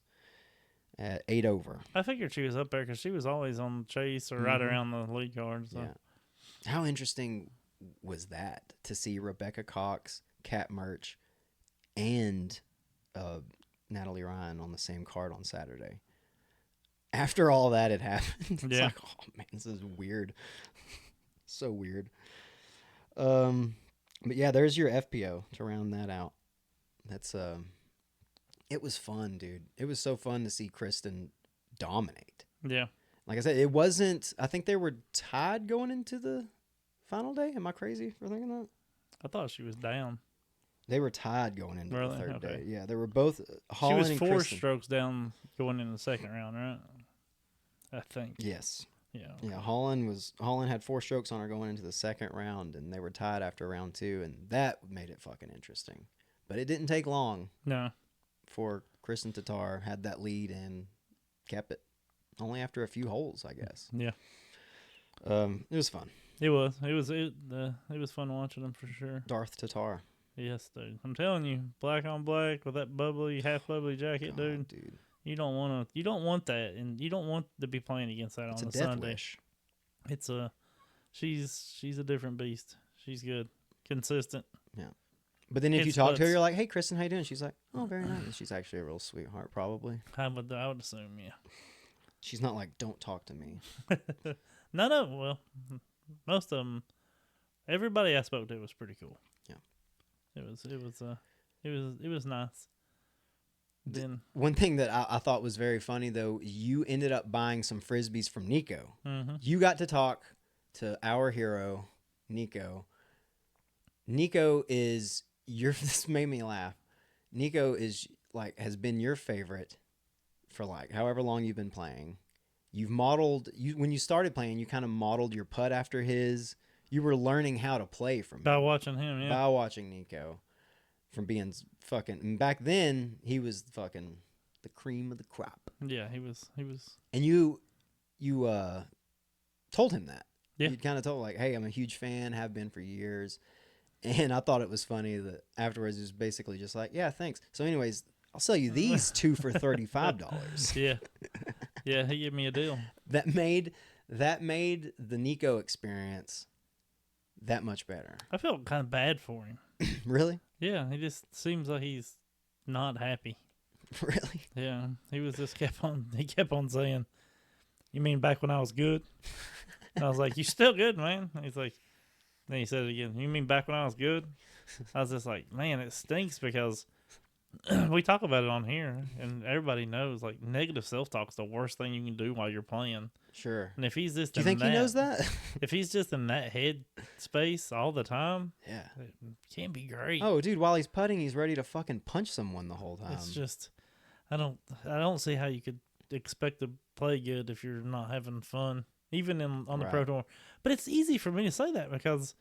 at 8 over. I figured she was up there because she was always on the chase or right around the lead card. So. Yeah. How interesting was that to see Rebecca Cox, Kat Murch, and Natalie Ryan on the same card on Saturday? After all that had happened, it's like, oh man, this is weird. So weird. But yeah, there's your FPO to round that out. That's it was fun, dude. It was so fun to see Kristen dominate. Yeah. Like I said, it wasn't, I think they were tied going into the final day. Am I crazy for thinking that? I thought she was down. They were tied going into the third Okay. day. Yeah, they were both Holland and Kristen. She was 4 strokes down going into the second round, right? I think. Yes. Yeah. Okay. Yeah, Holland had 4 strokes on her going into the second round, and they were tied after round 2, and that made it fucking interesting. But it didn't take long. No. For Kristen Tatar had that lead and kept it. Only after a few holes, I guess. Yeah. It was fun. It was. It was fun watching them for sure. Darth Tatar. Yes, dude. I'm telling you, black on black with that half bubbly jacket, dude. You don't want that, and you don't want to be playing against that on a Sunday. Wish. It's she's a different beast. She's good, consistent. Yeah. But then if you talk to her, you're like, "Hey, Kristen, how you doing?" She's like, "Oh, very nice." She's actually a real sweetheart, probably. I would assume, yeah. She's not like, "Don't talk to me." No. Well, most of them, everybody I spoke to was pretty cool. Yeah. It was nice. Then one thing that I thought was very funny, though, you ended up buying some Frisbees from Nico. Mm-hmm. You got to talk to our hero, Nico. Nico is this made me laugh. Nico is like has been your favorite for like however long you've been playing. You've modeled when you started playing, you kind of modeled your putt after his. You were learning how to play from him. By watching him, yeah. By watching Nico. From being fucking, and back then he was fucking the cream of the crop. Yeah, he was. And you told him that. Yeah. You kind of told like, hey, I'm a huge fan, have been for years. And I thought it was funny that afterwards he was basically just like, yeah, thanks. So anyways, I'll sell you these 2 for $35. Yeah. Yeah, he gave me a deal. That made the Nico experience that much better. I felt kind of bad for him. Really? Yeah, he just seems like he's not happy. Really? Yeah, he kept on saying, "You mean back when I was good?" And I was like, "You still good, man?" And he's like, then he said it again. "You mean back when I was good?" I was just like, man, it stinks because we talk about it on here, and everybody knows like negative self-talk is the worst thing you can do while you're playing. Sure. And if he's just do you think he knows that? If he's just in that head space all the time, yeah, it can't be great. Oh, dude, while he's putting, he's ready to fucking punch someone the whole time. It's just, I don't see how you could expect to play good if you're not having fun, even on the pro tour. But it's easy for me to say that because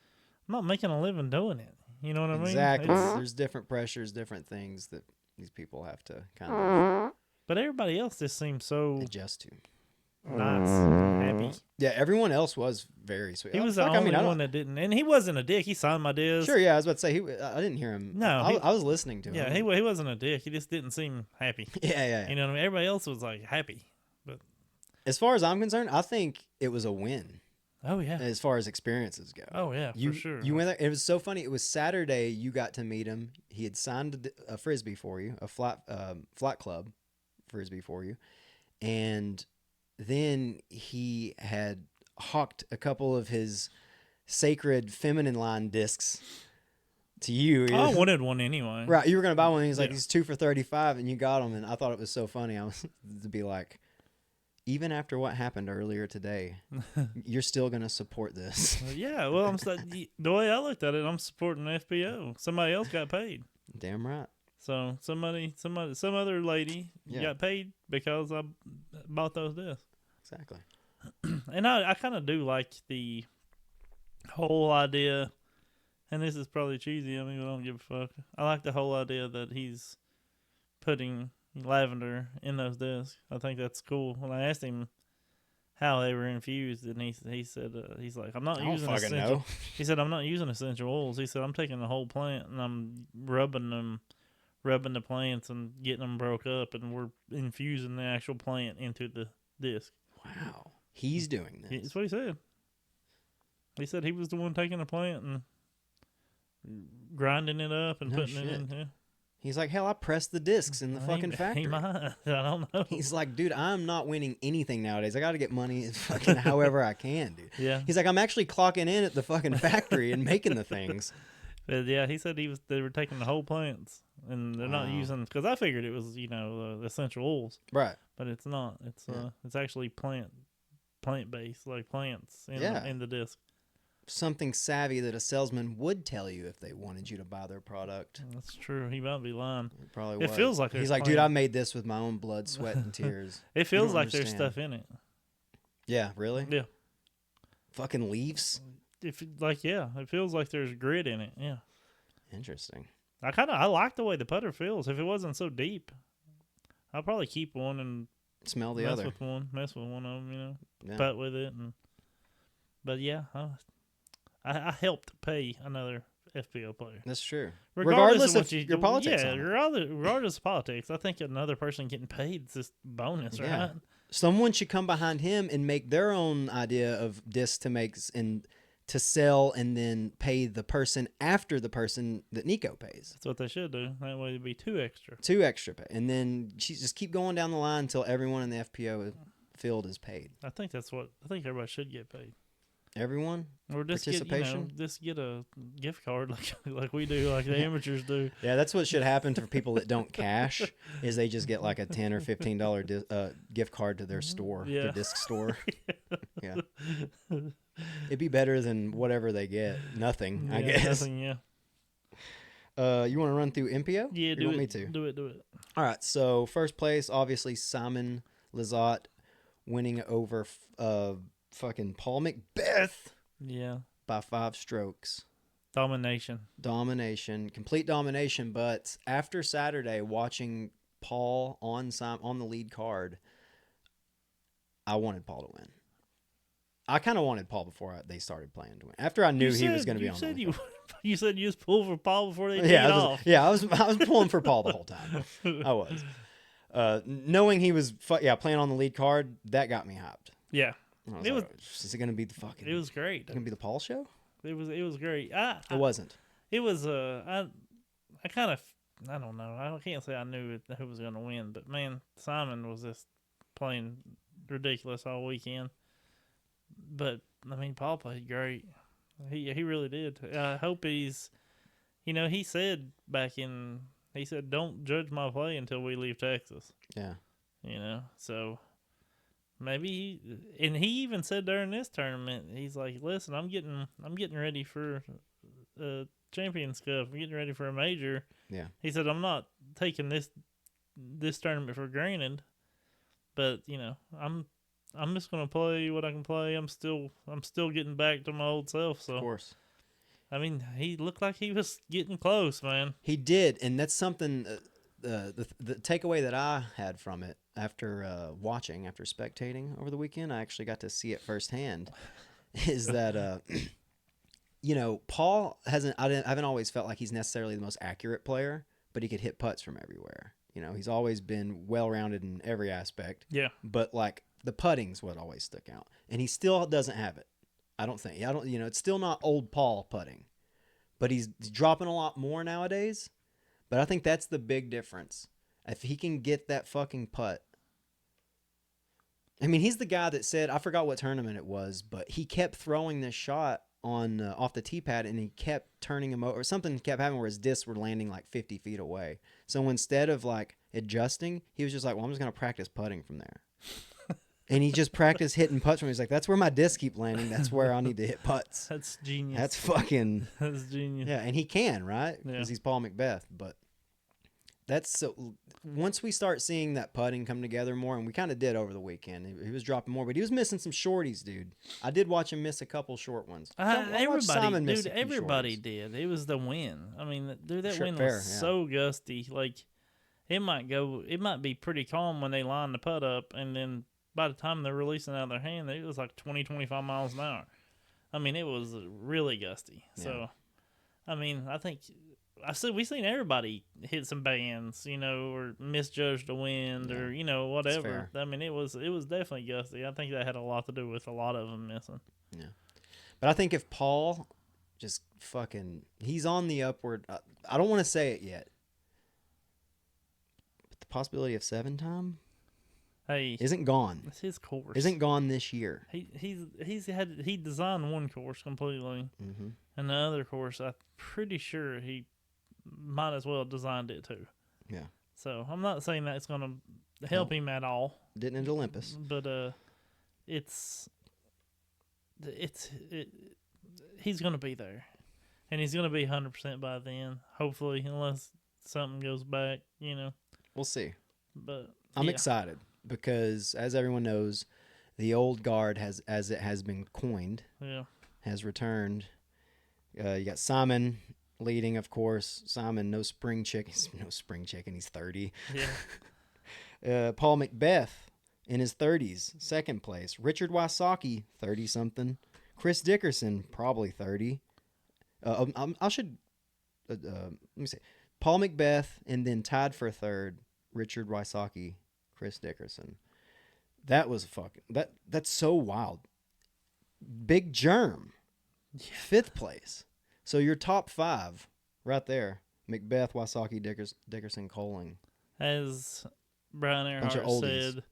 I'm not making a living doing it. You know what I mean? Exactly. There's different pressures, different things that these people have to kind of. But everybody else just seems so adjust to. nice and happy. Yeah, everyone else was very sweet. He Oh, was the fuck, I only mean, I one don't. that didn't, and he wasn't a dick. He signed my disc. Sure, yeah, I was about to say I didn't hear him. No, I was listening to Yeah, him. he wasn't a dick. He just didn't seem happy. Yeah. You know what I mean? Everybody else was like happy, but As far as I'm concerned, I think it was a win. oh yeah, As far as experiences go. oh yeah, You for sure. you went there. It was so funny. It was Saturday. You got to meet him. He had signed a frisbee for you, a flat club frisbee for you, and then he had hawked a couple of his sacred feminine line discs to you. I wanted one anyway. Right, you were gonna buy one. And he's like, Yeah. "These 2 for $35," and you got them. And I thought it was so funny. I was to be like, even after what happened earlier today, you're still gonna support this. Yeah, well, the way I looked at it, I'm supporting the FPO. Somebody else got paid, Damn right. so some other lady Yeah. got paid because I bought those discs. Exactly. And I kind of do like the whole idea, and this is probably cheesy. I mean, I don't give a fuck. I like the whole idea that he's putting lavender in those discs. I think that's cool. When I asked him how they were infused, and he said he's like, I'm not I don't using fucking essential. know. He said I'm not using essential oils. He said I'm taking the whole plant and I'm rubbing the plants and getting them broke up, and we're infusing the actual plant into the disc. Wow. He's doing this. That's what he said. He said he was the one taking the plant and grinding it up and No putting it shit. in. Yeah. He's like, hell, I pressed the discs in the fucking factory. He might. I don't know. He's like, dude, I'm not winning anything nowadays. I got to get money fucking however I can, dude. Yeah. He's like, I'm actually clocking in at the fucking factory and making the things. But yeah, he said they were taking the whole plants and they're not Wow. using, because I figured it was the essential oils, Right. but it's not. It's Yeah. it's actually plant based, like plants in the disc. Something savvy that a salesman would tell you if they wanted you to buy their product. That's true. He might be lying. It probably It was. feels like He's there's like, dude, plant- I made this with my own blood, sweat, and tears. It feels don't like there's understand. stuff in it. Yeah, really? Yeah. Fucking leaves? It feels like there's grit in it. Yeah. Interesting. I like the way the putter feels. If it wasn't so deep, I'll probably keep one and Smell the mess other. with one of them. Yeah. Putt with it, but yeah, I helped pay another FPO player. That's true. Regardless of what you your do, politics. yeah. on it. Regardless of politics, I think another person getting paid is just bonus, Yeah. right? Someone should come behind him and make their own idea of discs to make and to sell, and then pay the person after the person that Nico pays. That's what they should do. That way it'd be 2 extra. 2 extra pay, and then just keep going down the line until everyone in the FPO field is paid. I think everybody should get paid. Everyone. Or just Participation? get a gift card like we do, like the amateurs do. Yeah, that's what should happen for people that don't cash. Is they just get like a $10 or $15 gift card to their store, Yeah. their disc store. Yeah, it'd be better than whatever they get. Nothing, I guess. Nothing, yeah. You want to run through MPO? Yeah, Or do you it. want me to? Do it. All right. So first place, obviously Simon Lizotte winning over fucking Paul Macbeth Yeah. by 5 strokes. Domination. Domination, complete domination. But after Saturday, watching Paul on the lead card, I wanted Paul to win. I kind of wanted Paul before they started playing to win. After I knew he was going to be on the lead card. You said you just pulled for Paul before they Yeah, took it off. I was pulling for Paul the whole time. I was. Knowing he was playing on the lead card, that got me hyped. Yeah. I was It like, is it going to be the fucking? It was great. Going to be the Paul show? It was great. It wasn't. It was I kind of, I don't know. I can't say I knew who was going to win, but man, Simon was just playing ridiculous all weekend. But I mean, Paul played great. He really did. I hope he's, he said don't judge my play until we leave Texas. Yeah. So maybe he even said during this tournament, he's like, listen, I'm getting ready for Champions Cup. I'm getting ready for a major. Yeah. He said, I'm not taking this tournament for granted, but I'm just gonna play what I can play. I'm still getting back to my old self. So Of course. I mean, he looked like he was getting close, man. He did, and that's something. The takeaway that I had from it after spectating over the weekend, I actually got to see it firsthand. Is that Paul I haven't always felt like he's necessarily the most accurate player, but he could hit putts from everywhere. He's always been well-rounded in every aspect. Yeah. But like the putting's what always stuck out, and he still doesn't have it. I don't think. I don't. It's still not old Paul putting, but he's dropping a lot more nowadays. But I think that's the big difference. If he can get that fucking putt. I mean, he's the guy that said, I forgot what tournament it was, but he kept throwing this shot on off the tee pad, and he kept turning him over. Or something kept happening where his discs were landing like 50 feet away. So instead of like adjusting, he was just like, well, I'm just going to practice putting from there. And he just practiced hitting putts from there. He's like, that's where my discs keep landing. That's where I need to hit putts. That's genius. That's fucking... That's genius. Yeah, and he can, right? Yeah. Because he's Paul Macbeth. But that's so... Once we start seeing that putting come together more, and we kind of did over the weekend, he was dropping more, but he was missing some shorties, dude. I did watch him miss a couple short ones. Everybody did. It was the wind. I mean, dude, that wind was so gusty. Like, it might be pretty calm when they line the putt up, and then by the time they're releasing out of their hand, it was like 20, 25 miles an hour. I mean, it was really gusty. Yeah. So, I mean, we've seen everybody hit some bands, or misjudge the wind, or whatever. I mean, it was definitely gusty. I think that had a lot to do with a lot of them missing. Yeah, but I think if Paul just he's on the upward. I don't want to say it yet, but the possibility of 7-time isn't gone. It's his course. Isn't gone this year. He designed one course completely, and the other course I'm pretty sure he might as well have designed it too. Yeah. So I'm not saying that it's going to help him at all. Didn't into Olympus, but he's going to be there, and he's going to be 100% by then. Hopefully, unless something goes back, We'll see. But I'm excited. Because, as everyone knows, the old guard as it has been coined, has returned. You got Simon leading, of course. Simon, no spring chicken. He's 30. Yeah. Paul Macbeth in his 30s, second place. Richard Wysocki, 30-something. Chris Dickerson, probably 30. Let me see. Paul Macbeth, and then tied for third, Richard Wysocki, Chris Dickerson. That was that's so wild. Big Germ, 5th place. So your top 5 right there: Macbeth, Wysocki, Dickerson, Coling. As Brian Earhart said,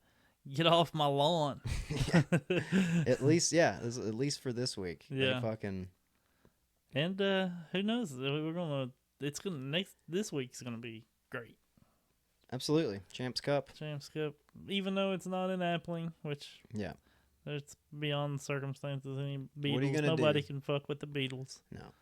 "Get off my lawn." At least for this week. Yeah. And who knows? This week's gonna be great. Absolutely. Champs Cup. Even though it's not in Appling, which it's beyond circumstances. Any Beatles, what are you gonna nobody do? can fuck with the Beatles. No.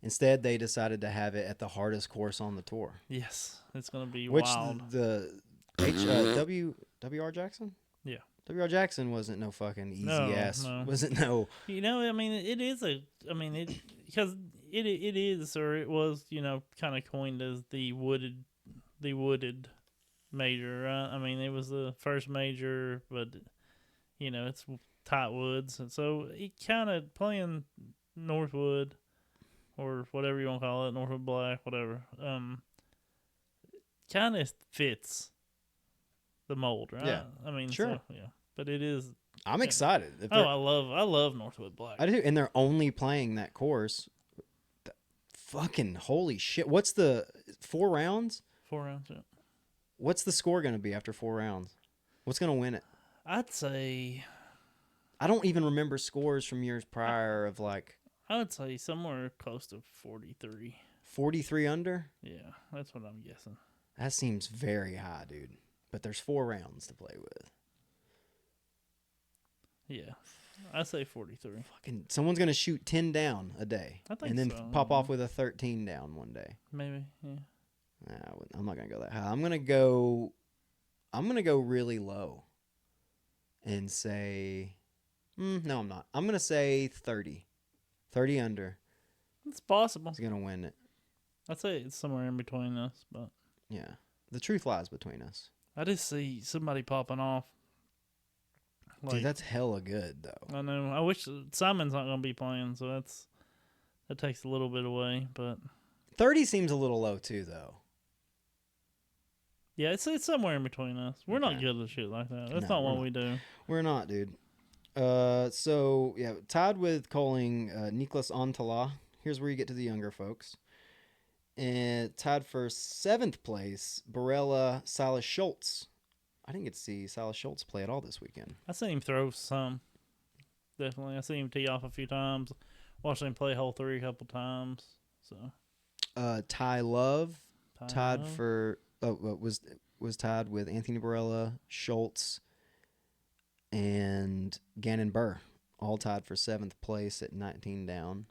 Instead, they decided to have it at the hardest course on the tour. Yes, it's going to be wild. The WR Jackson? Yeah. WR Jackson wasn't no fucking easy ass. No. Wasn't no. I mean, it is because it is, or it was, kind of coined as the wooded major, right? I mean, it was the first major, but it's tight woods, and so it kind of playing Northwood or whatever you want to call it, Northwood Black, whatever. Kind of fits the mold, right? Yeah, I mean, sure. So, yeah, but it is. I'm excited. I love Northwood Black. I do, and they're only playing that course. Fucking holy shit! What's the 4 rounds? 4 rounds. Yeah. What's the score going to be after 4 rounds? What's going to win it? I'd say. I don't even remember scores from years prior of like. I would say somewhere close to 43. 43 under? Yeah, that's what I'm guessing. That seems very high, dude. But there's 4 rounds to play with. Yeah, I say 43. Fucking someone's gonna shoot 10 down a day, I think and then so. pop off with a 13 down one day. Maybe, yeah. Nah, I'm not gonna go that high. I'm gonna go really low, and say, no, I'm not. I'm gonna say 30. 30 under. It's possible. He's gonna win it. I'd say it's somewhere in between us, but yeah, the truth lies between us. I just see somebody popping off. Dude, that's hella good though. I know. I wish Simon's not going to be playing, so that takes a little bit away. But 30 seems a little low too, though. yeah, it's somewhere in between us. We're not good at shit like that. That's not what we do. We're not, dude. So yeah, tied with calling Niklas Antala. Here's where you get to the younger folks. And tied for 7th place, Barella Silas Schultz. I didn't get to see Silas Schultz play at all this weekend. I seen him throw some. Definitely. I seen him tee off a few times. Watched him play hole 3 a couple times. So Ty Love tied for was tied with Anthony Barella, Schultz, and Gannon Burr, all tied for 7th place at 19 down.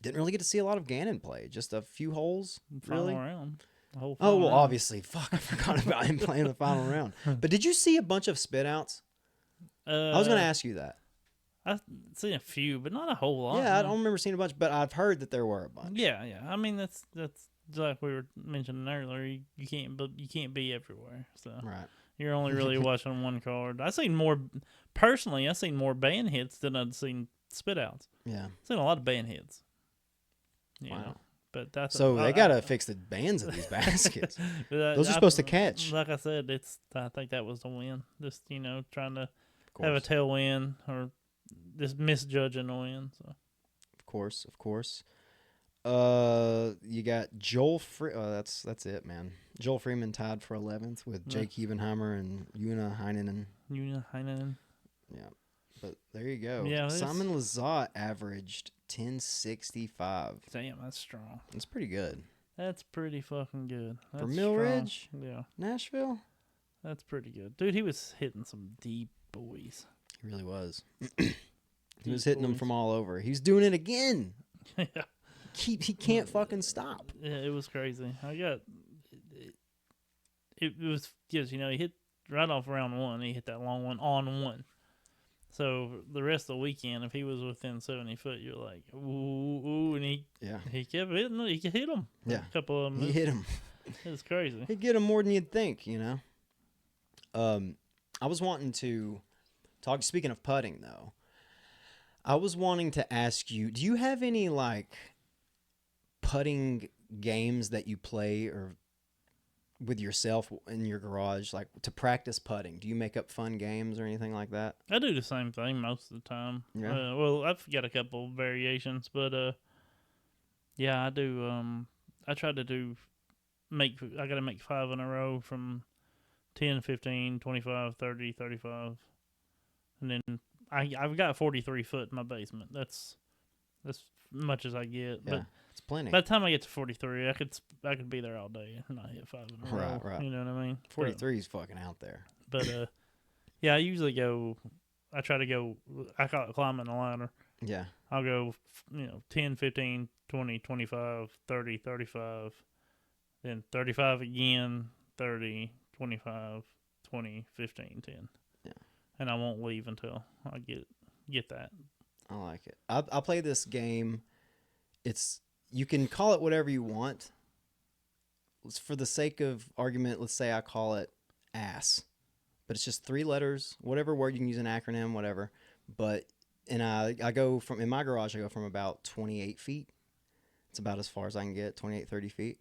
Didn't really get to see a lot of Gannon play. Just a few holes, really. Final round. Oh, well, obviously. Fuck, I forgot about him playing the final round. But did you see a bunch of spit outs? I was going to ask you that. I've seen a few, but not a whole lot. Yeah, I don't remember seeing a bunch, but I've heard that there were a bunch. Yeah. I mean, that's like we were mentioning earlier. You can't be everywhere. So right. You're only really watching one card. I seen more band hits than I'd seen spit outs. Yeah. I've seen a lot of band hits. Wow. Know. But that's so they gotta fix the bands of these baskets. Those are supposed to catch. Like I said, I think that was the win. Just trying to have a tailwind or just misjudging the win. So. Of course. You got Joel. That's it, man. Joel Freeman tied for 11th with Jake Evenheimer and Una Heinen. Yeah, but there you go. Yeah, Simon Lizotte averaged 1065. Damn, that's strong. That's pretty good. That's pretty fucking good. That's for Mill Ridge? Yeah. Nashville? That's pretty good. Dude, he was hitting some deep boys. He really was. He was hitting them from all over. He's doing it again. Yeah. He can't fucking stop. Yeah, it was crazy. It was just, he hit right off round 1. He hit that long one on 1. So the rest of the weekend, if he was within 70 foot, you're like, ooh, and he kept hitting. He could hit him. Yeah, a couple of them. He hit him. It was crazy. He'd get him more than you'd think. I was wanting to talk. Speaking of putting, though, I was wanting to ask you: do you have any putting games that you play or with yourself in your garage, to practice putting? Do you make up fun games or anything like that? I do the same thing most of the time. Yeah. Well, I've got a couple variations, but yeah, I do. I try to I got to make 5 in a row from 10, 15, 25, 30, 35. And then I've got 43 foot in my basement. That's as much as I get. Yeah. But it's plenty. By the time I get to 43, I could be there all day and not hit 5 in a row. Right. You know what I mean? 43 is fucking out there. But yeah, I usually go. I try to go. I call it climbing the ladder. Yeah. I'll go, 10, 15, 20, 25, 30, 35, then 35 again, 30, 25, 20, 15, 10. Yeah. And I won't leave until I get that. I like it. I play this game. You can call it whatever you want. For the sake of argument, let's say I call it ass. But it's just 3 letters, whatever word, you can use an acronym, whatever. And I go from, in my garage, I go from about 28 feet. It's about as far as I can get, 28, 30 feet.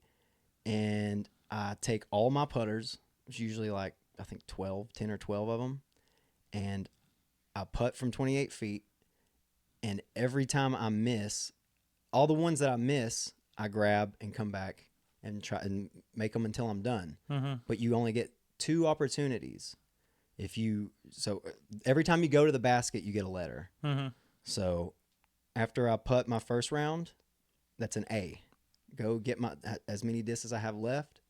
And I take all my putters, which usually I think 10 or 12 of them. And I putt from 28 feet. And every time I miss, all the ones that I miss, I grab and come back and try and make them until I'm done. Mm-hmm. But you only get 2 opportunities. So every time you go to the basket, you get a letter. Mm-hmm. So after I putt my first round, that's an A. Go get as many discs as I have left.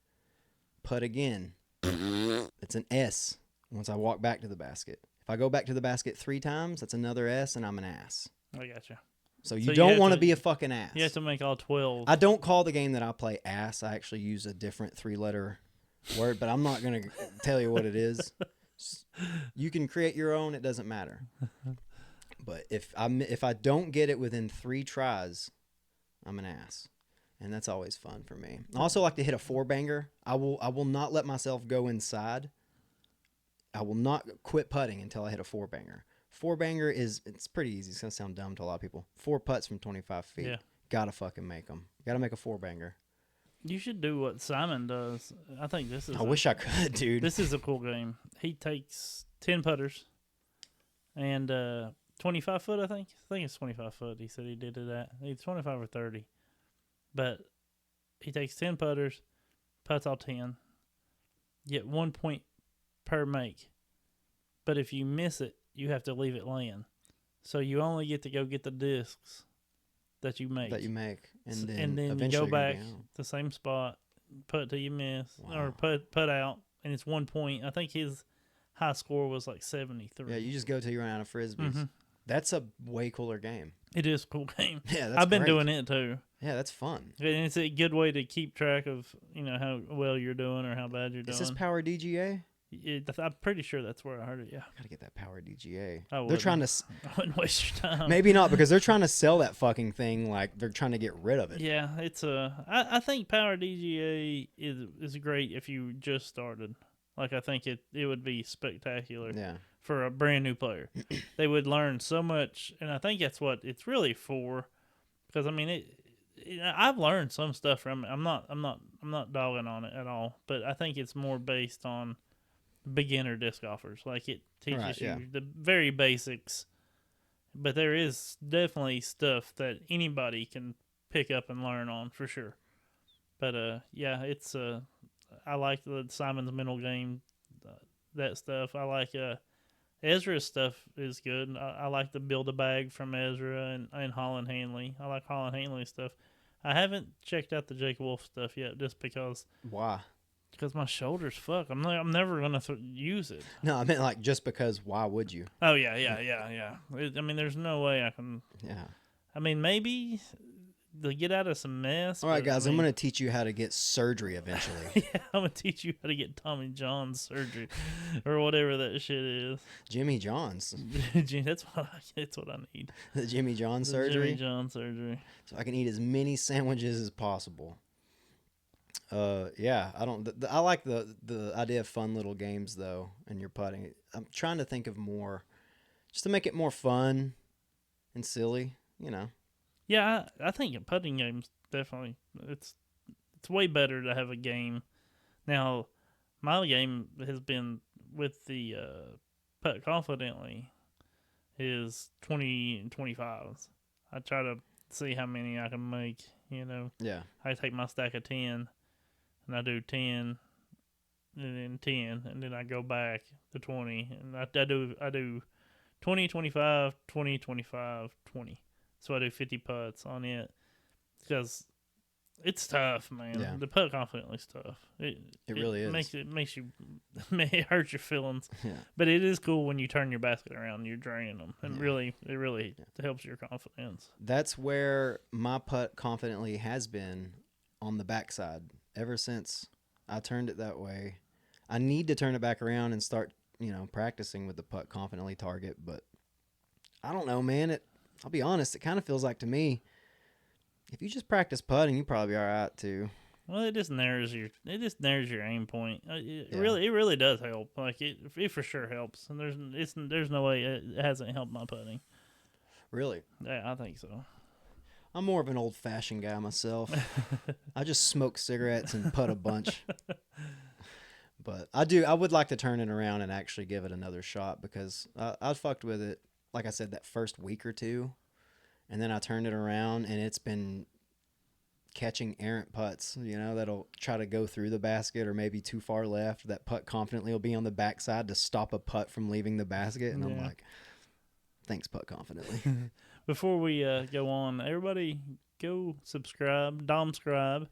Putt again. It's an S once I walk back to the basket. If I go back to the basket 3 times, that's another S, and I'm an ass. I gotcha. So you don't want to be a fucking ass. You have to make all 12. I don't call the game that I play ass. I actually use a different 3-letter word, but I'm not going to tell you what it is. You can create your own. It doesn't matter. But if I don't get it within 3 tries, I'm an ass. and that's always fun for me. I also like to hit a four banger. I will not let myself go inside. I will not quit putting until I hit a four banger. Four banger it's pretty easy. It's gonna sound dumb to a lot of people. 4 putts from 25 feet. Yeah. Gotta fucking make them. Gotta make a four banger. You should do what Simon does. I think this is. I wish I could, dude. This is a cool game. He takes 10 putters and 25 foot. I think it's 25 foot. He said he did it at. It's 25 or 30, but he takes 10 putters, putts all 10. Get 1 point per make, but if you miss it, you have to leave it laying. So you only get to go get the discs that you make. And then you go back to the same spot, putt till you miss, or putt out, and it's 1 point. I think his high score was like 73. Yeah, you just go till you run out of frisbees. Mm-hmm. That's a way cooler game. It is a cool game. Yeah, I've been doing it too. Yeah, that's fun. And it's a good way to keep track of how well you're doing or how bad you're doing. Is this Power DGA? I'm pretty sure that's where I heard it. Yeah, gotta get that Power DGA. They're trying to. I wouldn't waste your time. Maybe not, because they're trying to sell that fucking thing. Like they're trying to get rid of it. Yeah, it's I think Power DGA is great if you just started. Like I think it would be spectacular. Yeah. For a brand new player, they would learn so much, and I think that's what it's really for. Because I mean, I've learned some stuff from it. I'm not dogging on it at all, but I think it's more based on beginner disc golfers. Like it teaches you the very basics, but there is definitely stuff that anybody can pick up and learn on for sure. But it's I like the Simon's mental game, that stuff. I like Ezra's stuff is good. I like the build a bag from Ezra and Holland Hanley. I like Holland Hanley's stuff. I haven't checked out the Jake Wolf stuff yet, just because. Why? Because my shoulders fuck. I'm never gonna use it. No, I meant like just because. Why would you? Oh yeah. I mean, there's no way I can. Yeah. I mean, maybe to get out of some mess. All right, guys, I'm going to teach you how to get surgery eventually. Yeah, I'm going to teach you how to get Tommy John's surgery or whatever that shit is. Jimmy John's. That's what I need. The Jimmy John surgery? Jimmy John surgery. So I can eat as many sandwiches as possible. Yeah, I like the idea of fun little games, though, and you're putting. I'm trying to think of more, just to make it more fun and silly, Yeah, I think a putting game's definitely it's way better to have a game. Now, my game has been with the putt confidently is 20 and 25s. I try to see how many I can make. Yeah. I take my stack of 10, and I do 10, and then 10, and then I go back to 20, and I do 20, 25, 20, 25, 20. So I do 50 putts on it because it's tough, man. Yeah. The putt confidently is tough. It really is. It hurts your feelings. Yeah. But it is cool when you turn your basket around and you're draining them. And it really helps your confidence. That's where my putt confidently has been, on the backside, ever since I turned it that way. I need to turn it back around and start, practicing with the putt confidently target, but I don't know, man. I'll be honest, it kind of feels like to me, if you just practice putting, you probably are all right too. Well, it just narrows your aim point. It really does help. Like it for sure helps. And there's no way it hasn't helped my putting. Really? Yeah, I think so. I'm more of an old-fashioned guy myself. I just smoke cigarettes and putt a bunch. But I would like to turn it around and actually give it another shot, because I fucked with it, like I said, that first week or two, and then I turned it around, and it's been catching errant putts, that'll try to go through the basket or maybe too far left. That putt confidently will be on the backside to stop a putt from leaving the basket, and I'm like, thanks, putt confidently. Before we go on, everybody go subscribe, domscribe,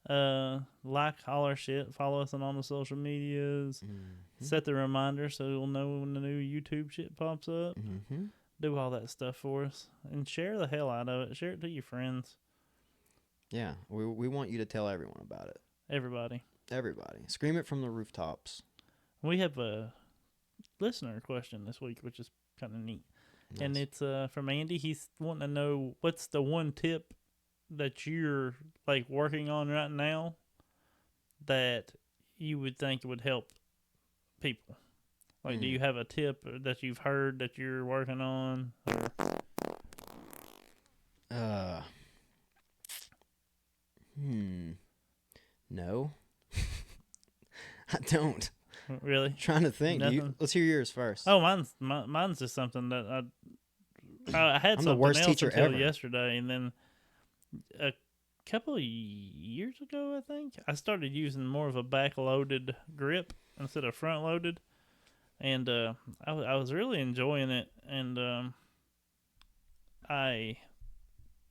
like all our shit, follow us on all the social medias, set the reminder so you'll know when the new YouTube shit pops up. Do all that stuff for us, and share the hell out of it. Share it to your friends. Yeah, we want you to tell everyone about it. Everybody. Scream it from the rooftops. We have a listener question this week, which is kind of neat. Nice. And it's from Andy. He's wanting to know, what's the one tip that you're like working on right now that you would think would help people? Like, do you have a tip that you've heard that you're working on? Uh, No, I don't. Really? I'm trying to think. Nothing. Let's hear yours first. Oh, mine's just something that I had I'm the something worst else teacher until ever. yesterday, and then a couple of years ago, I think I started using more of a back-loaded grip instead of front-loaded, and I was really enjoying it, and I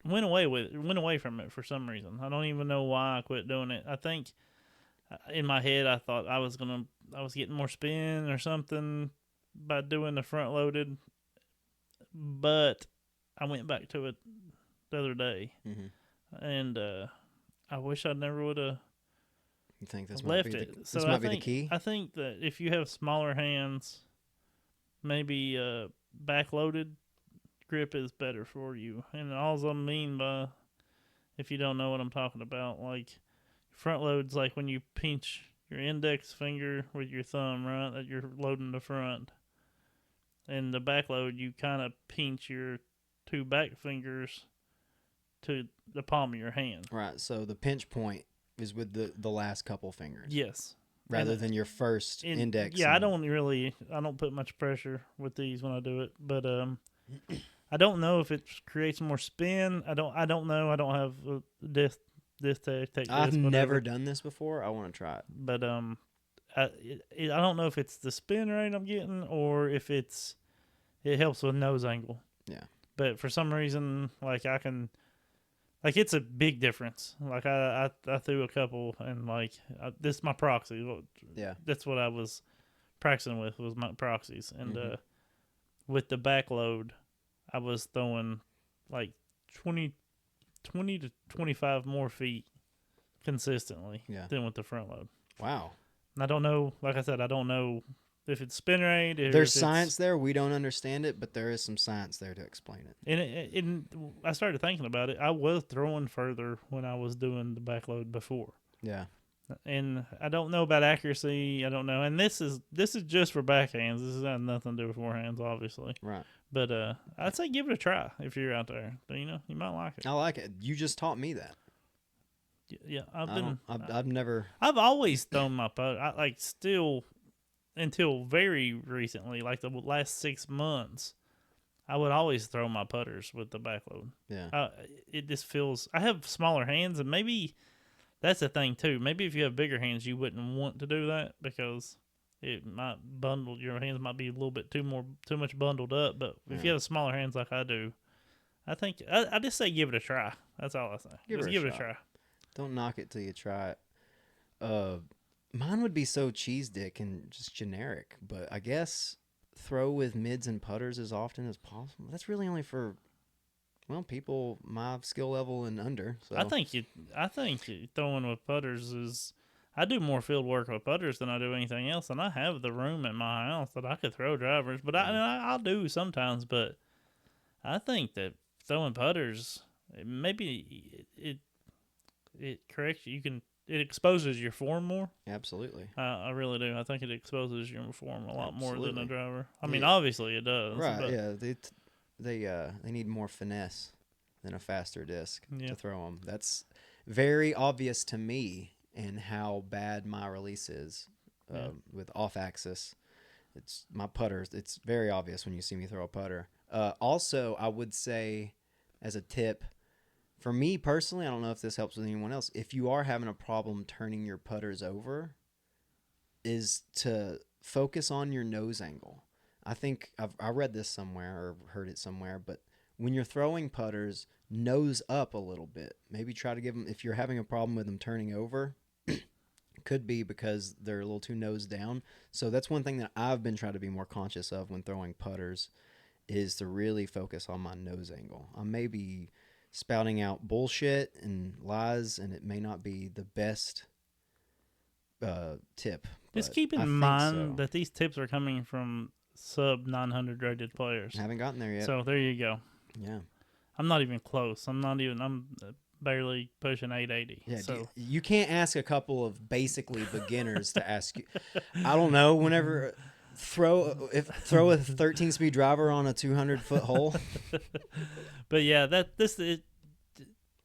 went away from it for some reason. I don't even know why I quit doing it. I think in my head I thought I was getting more spin or something by doing the front loaded, but I went back to it the other day, and I wish I never would have You think this left might be it. this might be the key? I think that if you have smaller hands, maybe back loaded grip is better for you. And all I mean by, if you don't know what I'm talking about, like front load's like when you pinch your index finger with your thumb, right? That you're loading the front. And the back load, you kind of pinch your two back fingers to the palm of your hand. Right. So the pinch point is with the last couple fingers. Yes. Rather than your first index. Yeah, I don't put much pressure with these when I do it, but I don't know if it creates more spin. I don't know. I don't have this technique. I've never done this before. I want to try it. But I don't know if it's the spin rate I'm getting or if it helps with nose angle. Yeah. But for some reason, like it's a big difference. Like I threw a couple and like this is my proxy. Yeah. That's what I was practicing with was my proxies, and with the back load, I was throwing like 20 to 25 more feet consistently than with the front load. Wow. And I don't know, like I said, I don't know if it's spin rate. There's science there. We don't understand it, but there is some science there to explain it. And I started thinking about it. I was throwing further when I was doing the back load before. Yeah. And I don't know about accuracy. I don't know. And this is just for backhands. This has nothing to do with forehands, obviously. Right. But I'd say give it a try if you're out there. You know, you might like it. I like it. You just taught me that. Yeah, I've always thrown my putter. I like still until very recently, like the last 6 months, I would always throw my putters with the back load. Yeah. It just feels. I have smaller hands, and maybe that's the thing too. Maybe if you have bigger hands, you wouldn't want to do that because it might bundle. Your hands might be a little bit too much bundled up. But if you have smaller hands like I do, I think I just say give it a try. That's all I say. Give it a try. Don't knock it till you try it. Mine would be so cheese dick and just generic, but I guess throw with mids and putters as often as possible. That's really only for people my skill level and under. So I think throwing with putters is. I do more field work with putters than I do anything else, and I have the room in my house that I could throw drivers. But I'll do sometimes. But I think that throwing putters, maybe it corrects you. It exposes your form more. Absolutely. I really do. I think it exposes your form a lot more than a driver. I mean, Yeah. obviously it does. Right. But Yeah. They need more finesse than a faster disc Yeah. to throw them. That's very obvious to me in how bad my release is with off axis. It's my putters. It's very obvious when you see me throw a putter. Also, I would say as a tip, for me personally, I don't know if this helps with anyone else, if you are having a problem turning your putters over, is to focus on your nose angle. I think I read this somewhere or heard it somewhere, but when you're throwing putters, nose up a little bit. Maybe try to give them, if you're having a problem with them turning over, could be because they're a little too nose down. So that's one thing that I've been trying to be more conscious of when throwing putters is to really focus on my nose angle. I may be spouting out bullshit and lies, and it may not be the best tip. just keep in mind that these tips are coming from sub 900 rated players. I haven't gotten there yet. So there you go. Yeah. I'm not even close. I'm barely pushing 880. Yeah, So you can't ask a couple of basically beginners to ask you. I don't know. Whenever throw a 13-speed driver on a 200-foot hole. but yeah,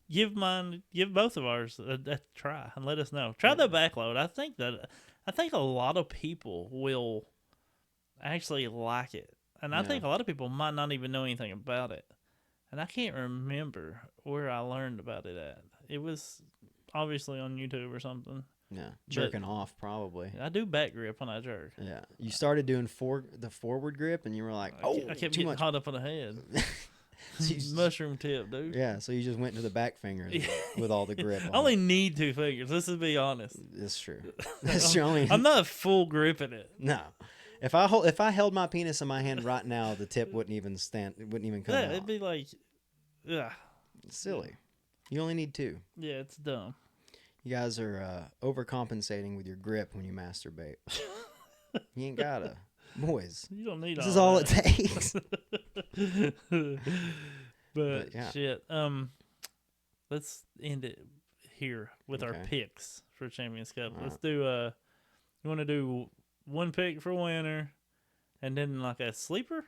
give both of ours a try and let us know. Try the backload. I think a lot of people will actually like it, and I Yeah. think a lot of people might not even know anything about it. And I can't remember where I learned about it at. It was obviously on YouTube or something. Yeah, jerking off probably. I do back grip when I jerk. Yeah, you started doing the forward grip, and you were like, "Oh, I kept too getting much." hot up on the head. So you Mushroom tip, dude. Yeah, so you just went to the back fingers with all the grip. I only need 2 fingers. Let's just be honest. That's true. That's true. I'm not full gripping it. No, if I held my penis in my hand right now, the tip wouldn't even stand. It wouldn't even come out. It'd be like, yeah, It's silly. You only need 2. yeah, it's dumb. You guys are overcompensating with your grip when you masturbate. You ain't gotta, boys. You don't need This all is all that. it takes. but yeah. shit. Let's end it here with our Okay. picks for Champions Cup. All Let's do you want to do one pick for winner, and then like a sleeper,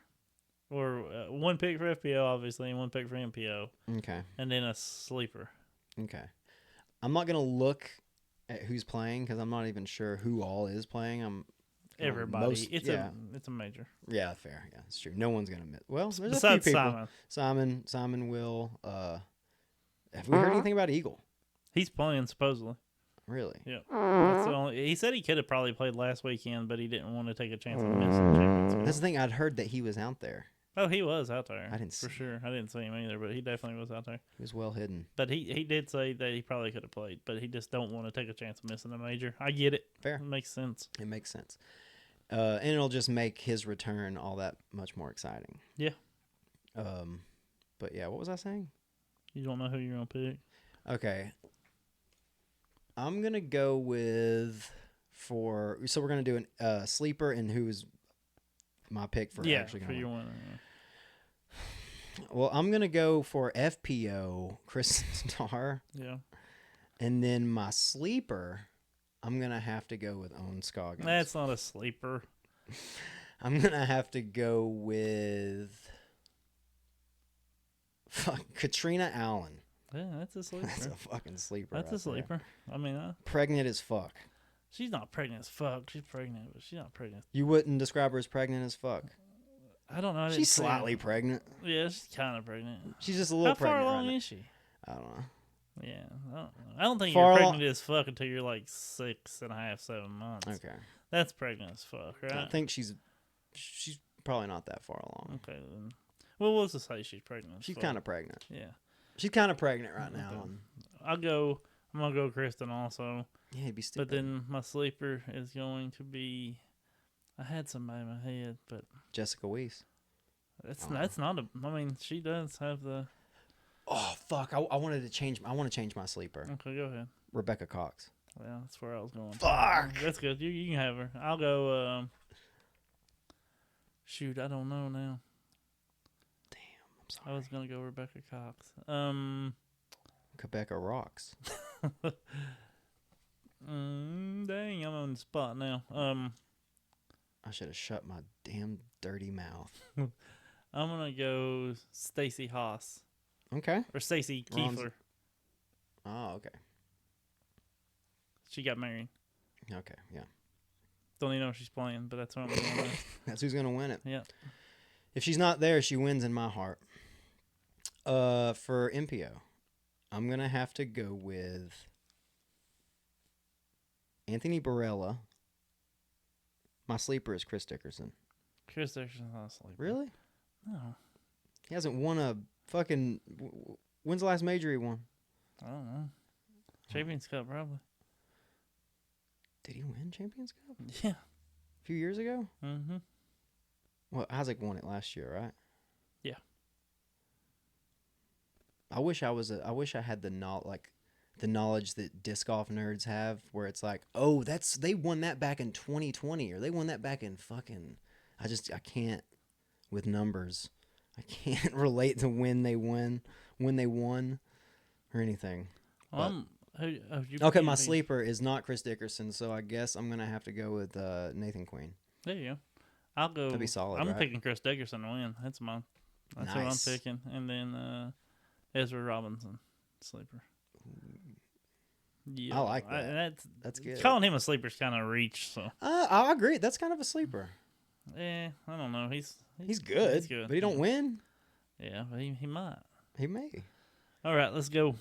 or one pick for FPO obviously, and one pick for MPO, Okay. and then a sleeper. Okay. I'm not gonna look at who's playing because I'm not even sure who all is playing. Everybody, it's yeah. a major. Yeah, fair. Yeah, it's true. No one's gonna miss. Well, there's Besides a few people. Simon, Simon will. Have we heard anything about Eagle? he's playing supposedly. Really? Yeah, that's the only. He said he could have probably played last weekend, but he didn't want to take a chance on missing the Champions Cup. That's the thing. I'd heard that he was out there. Oh, he was out there. I didn't see for sure. I didn't see him either, but he definitely was out there. He was well hidden. But he did say that he probably could have played, but he just don't want to take a chance of missing a major. I get it. Fair. It makes sense. It makes sense. And it'll just make his return all that much more exciting. Yeah. But yeah, what was I saying? You don't know who you're gonna pick. Okay. I'm gonna go with so we're gonna do a sleeper and who's my pick for actually for gonna your win. winner. Yeah. Well, I'm gonna go for FPO Kristen Starr, Yeah. and then my sleeper, I'm gonna have to go with Owen Scoggins. That's not a sleeper. I'm gonna have to go with Katrina Allen. Yeah, that's a sleeper. That's a fucking sleeper. That's right a sleeper. I mean, Pregnant as fuck. she's not pregnant as fuck. She's pregnant, but she's not pregnant. You wouldn't describe her as pregnant as fuck. I don't know. I didn't She's see her. slightly pregnant. Yeah, she's kind of pregnant. She's just a little How far pregnant. along right is she? now. I don't know. Yeah, I don't think Far you're along- pregnant as fuck until you're like 6.5, 7 months. Okay. That's pregnant as fuck, right? I think she's probably not that far along. Okay, then. Well, we'll just say she's pregnant. She's kind of pregnant. Yeah. She's kind of pregnant right now. Okay. And I'm gonna go Kristen also. yeah, it'd be stupid. But then my sleeper is going to be. I had somebody in my head, but Jessica Weiss. that's not a. I mean, she does have the. Oh fuck! I wanted to change. I want to change my sleeper. Okay, go ahead. Rebecca Cox. Well, that's where I was going. Fuck! That's good. You can have her. I'll go. Shoot, I don't know now. Damn, I'm sorry. I was gonna go Rebecca Cox. Rebecca rocks. Dang, I'm on the spot now. I should have shut my damn dirty mouth. I'm gonna go Stacy Haas Okay. or Stacy Ron's- Kiefler. Oh, okay. She got married. Okay, yeah. Don't even know if she's playing, but that's what I'm going with. That's who's gonna win it. Yeah. If she's not there, she wins in my heart. For MPO, I'm gonna have to go with Anthony Barella. My sleeper is Chris Dickerson. Chris Dickerson's not asleep. Really? No. He hasn't won a fucking. When's the last major he won? I don't know. Champions Cup, probably. Did he win Champions Cup Yeah. a few years ago? Mm-hmm. Well, Isaac won it last year, right? Yeah. I wish I had the knowledge that disc golf nerds have, where it's like, oh, they won that back in 2020, or they won that back in fucking. I can't with numbers. I can't relate to when they won, or or anything. Okay, My sleeper is not Chris Dickerson, so I guess I'm gonna have to go with Nathan Queen. There you go. I'll go. That'd be solid. I'm right? picking Chris Dickerson to win. That's who I'm picking, and then Ezra Robinson sleeper. Yeah, I like that. That's good. Calling him a sleeper is kind of reach. So I agree. That's kind of a sleeper. I don't know. He's good. He's good, but he don't win. Yeah, but he might. He may. All right, let's go.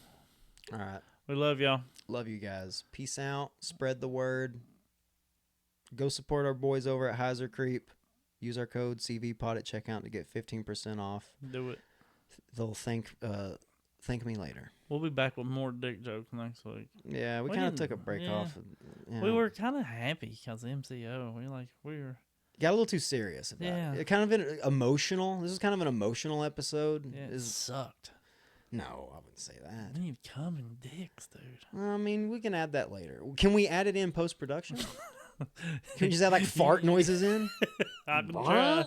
All right. We love y'all. Love you guys. Peace out. Spread the word. Go support our boys over at Heiser Creep. Use our code CVPOD at checkout to get 15% off. Do it. They'll thank me later. We'll be back with more dick jokes next week. Yeah, we kind of took a break off. We were kind of happy because MCO. We were got a little too serious about it. It kind of been emotional. This is kind of an emotional episode. Yeah, it sucked. No, I wouldn't say that. We need coming dicks, dude. I mean, we can add that later. Can we add it in post production? Can we just add like fart noises in? I can try.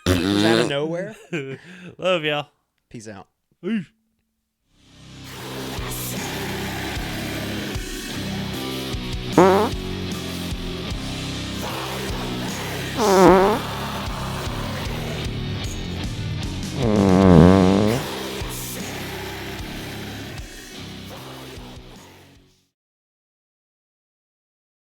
Just out of nowhere. Love y'all. Peace out. Peace.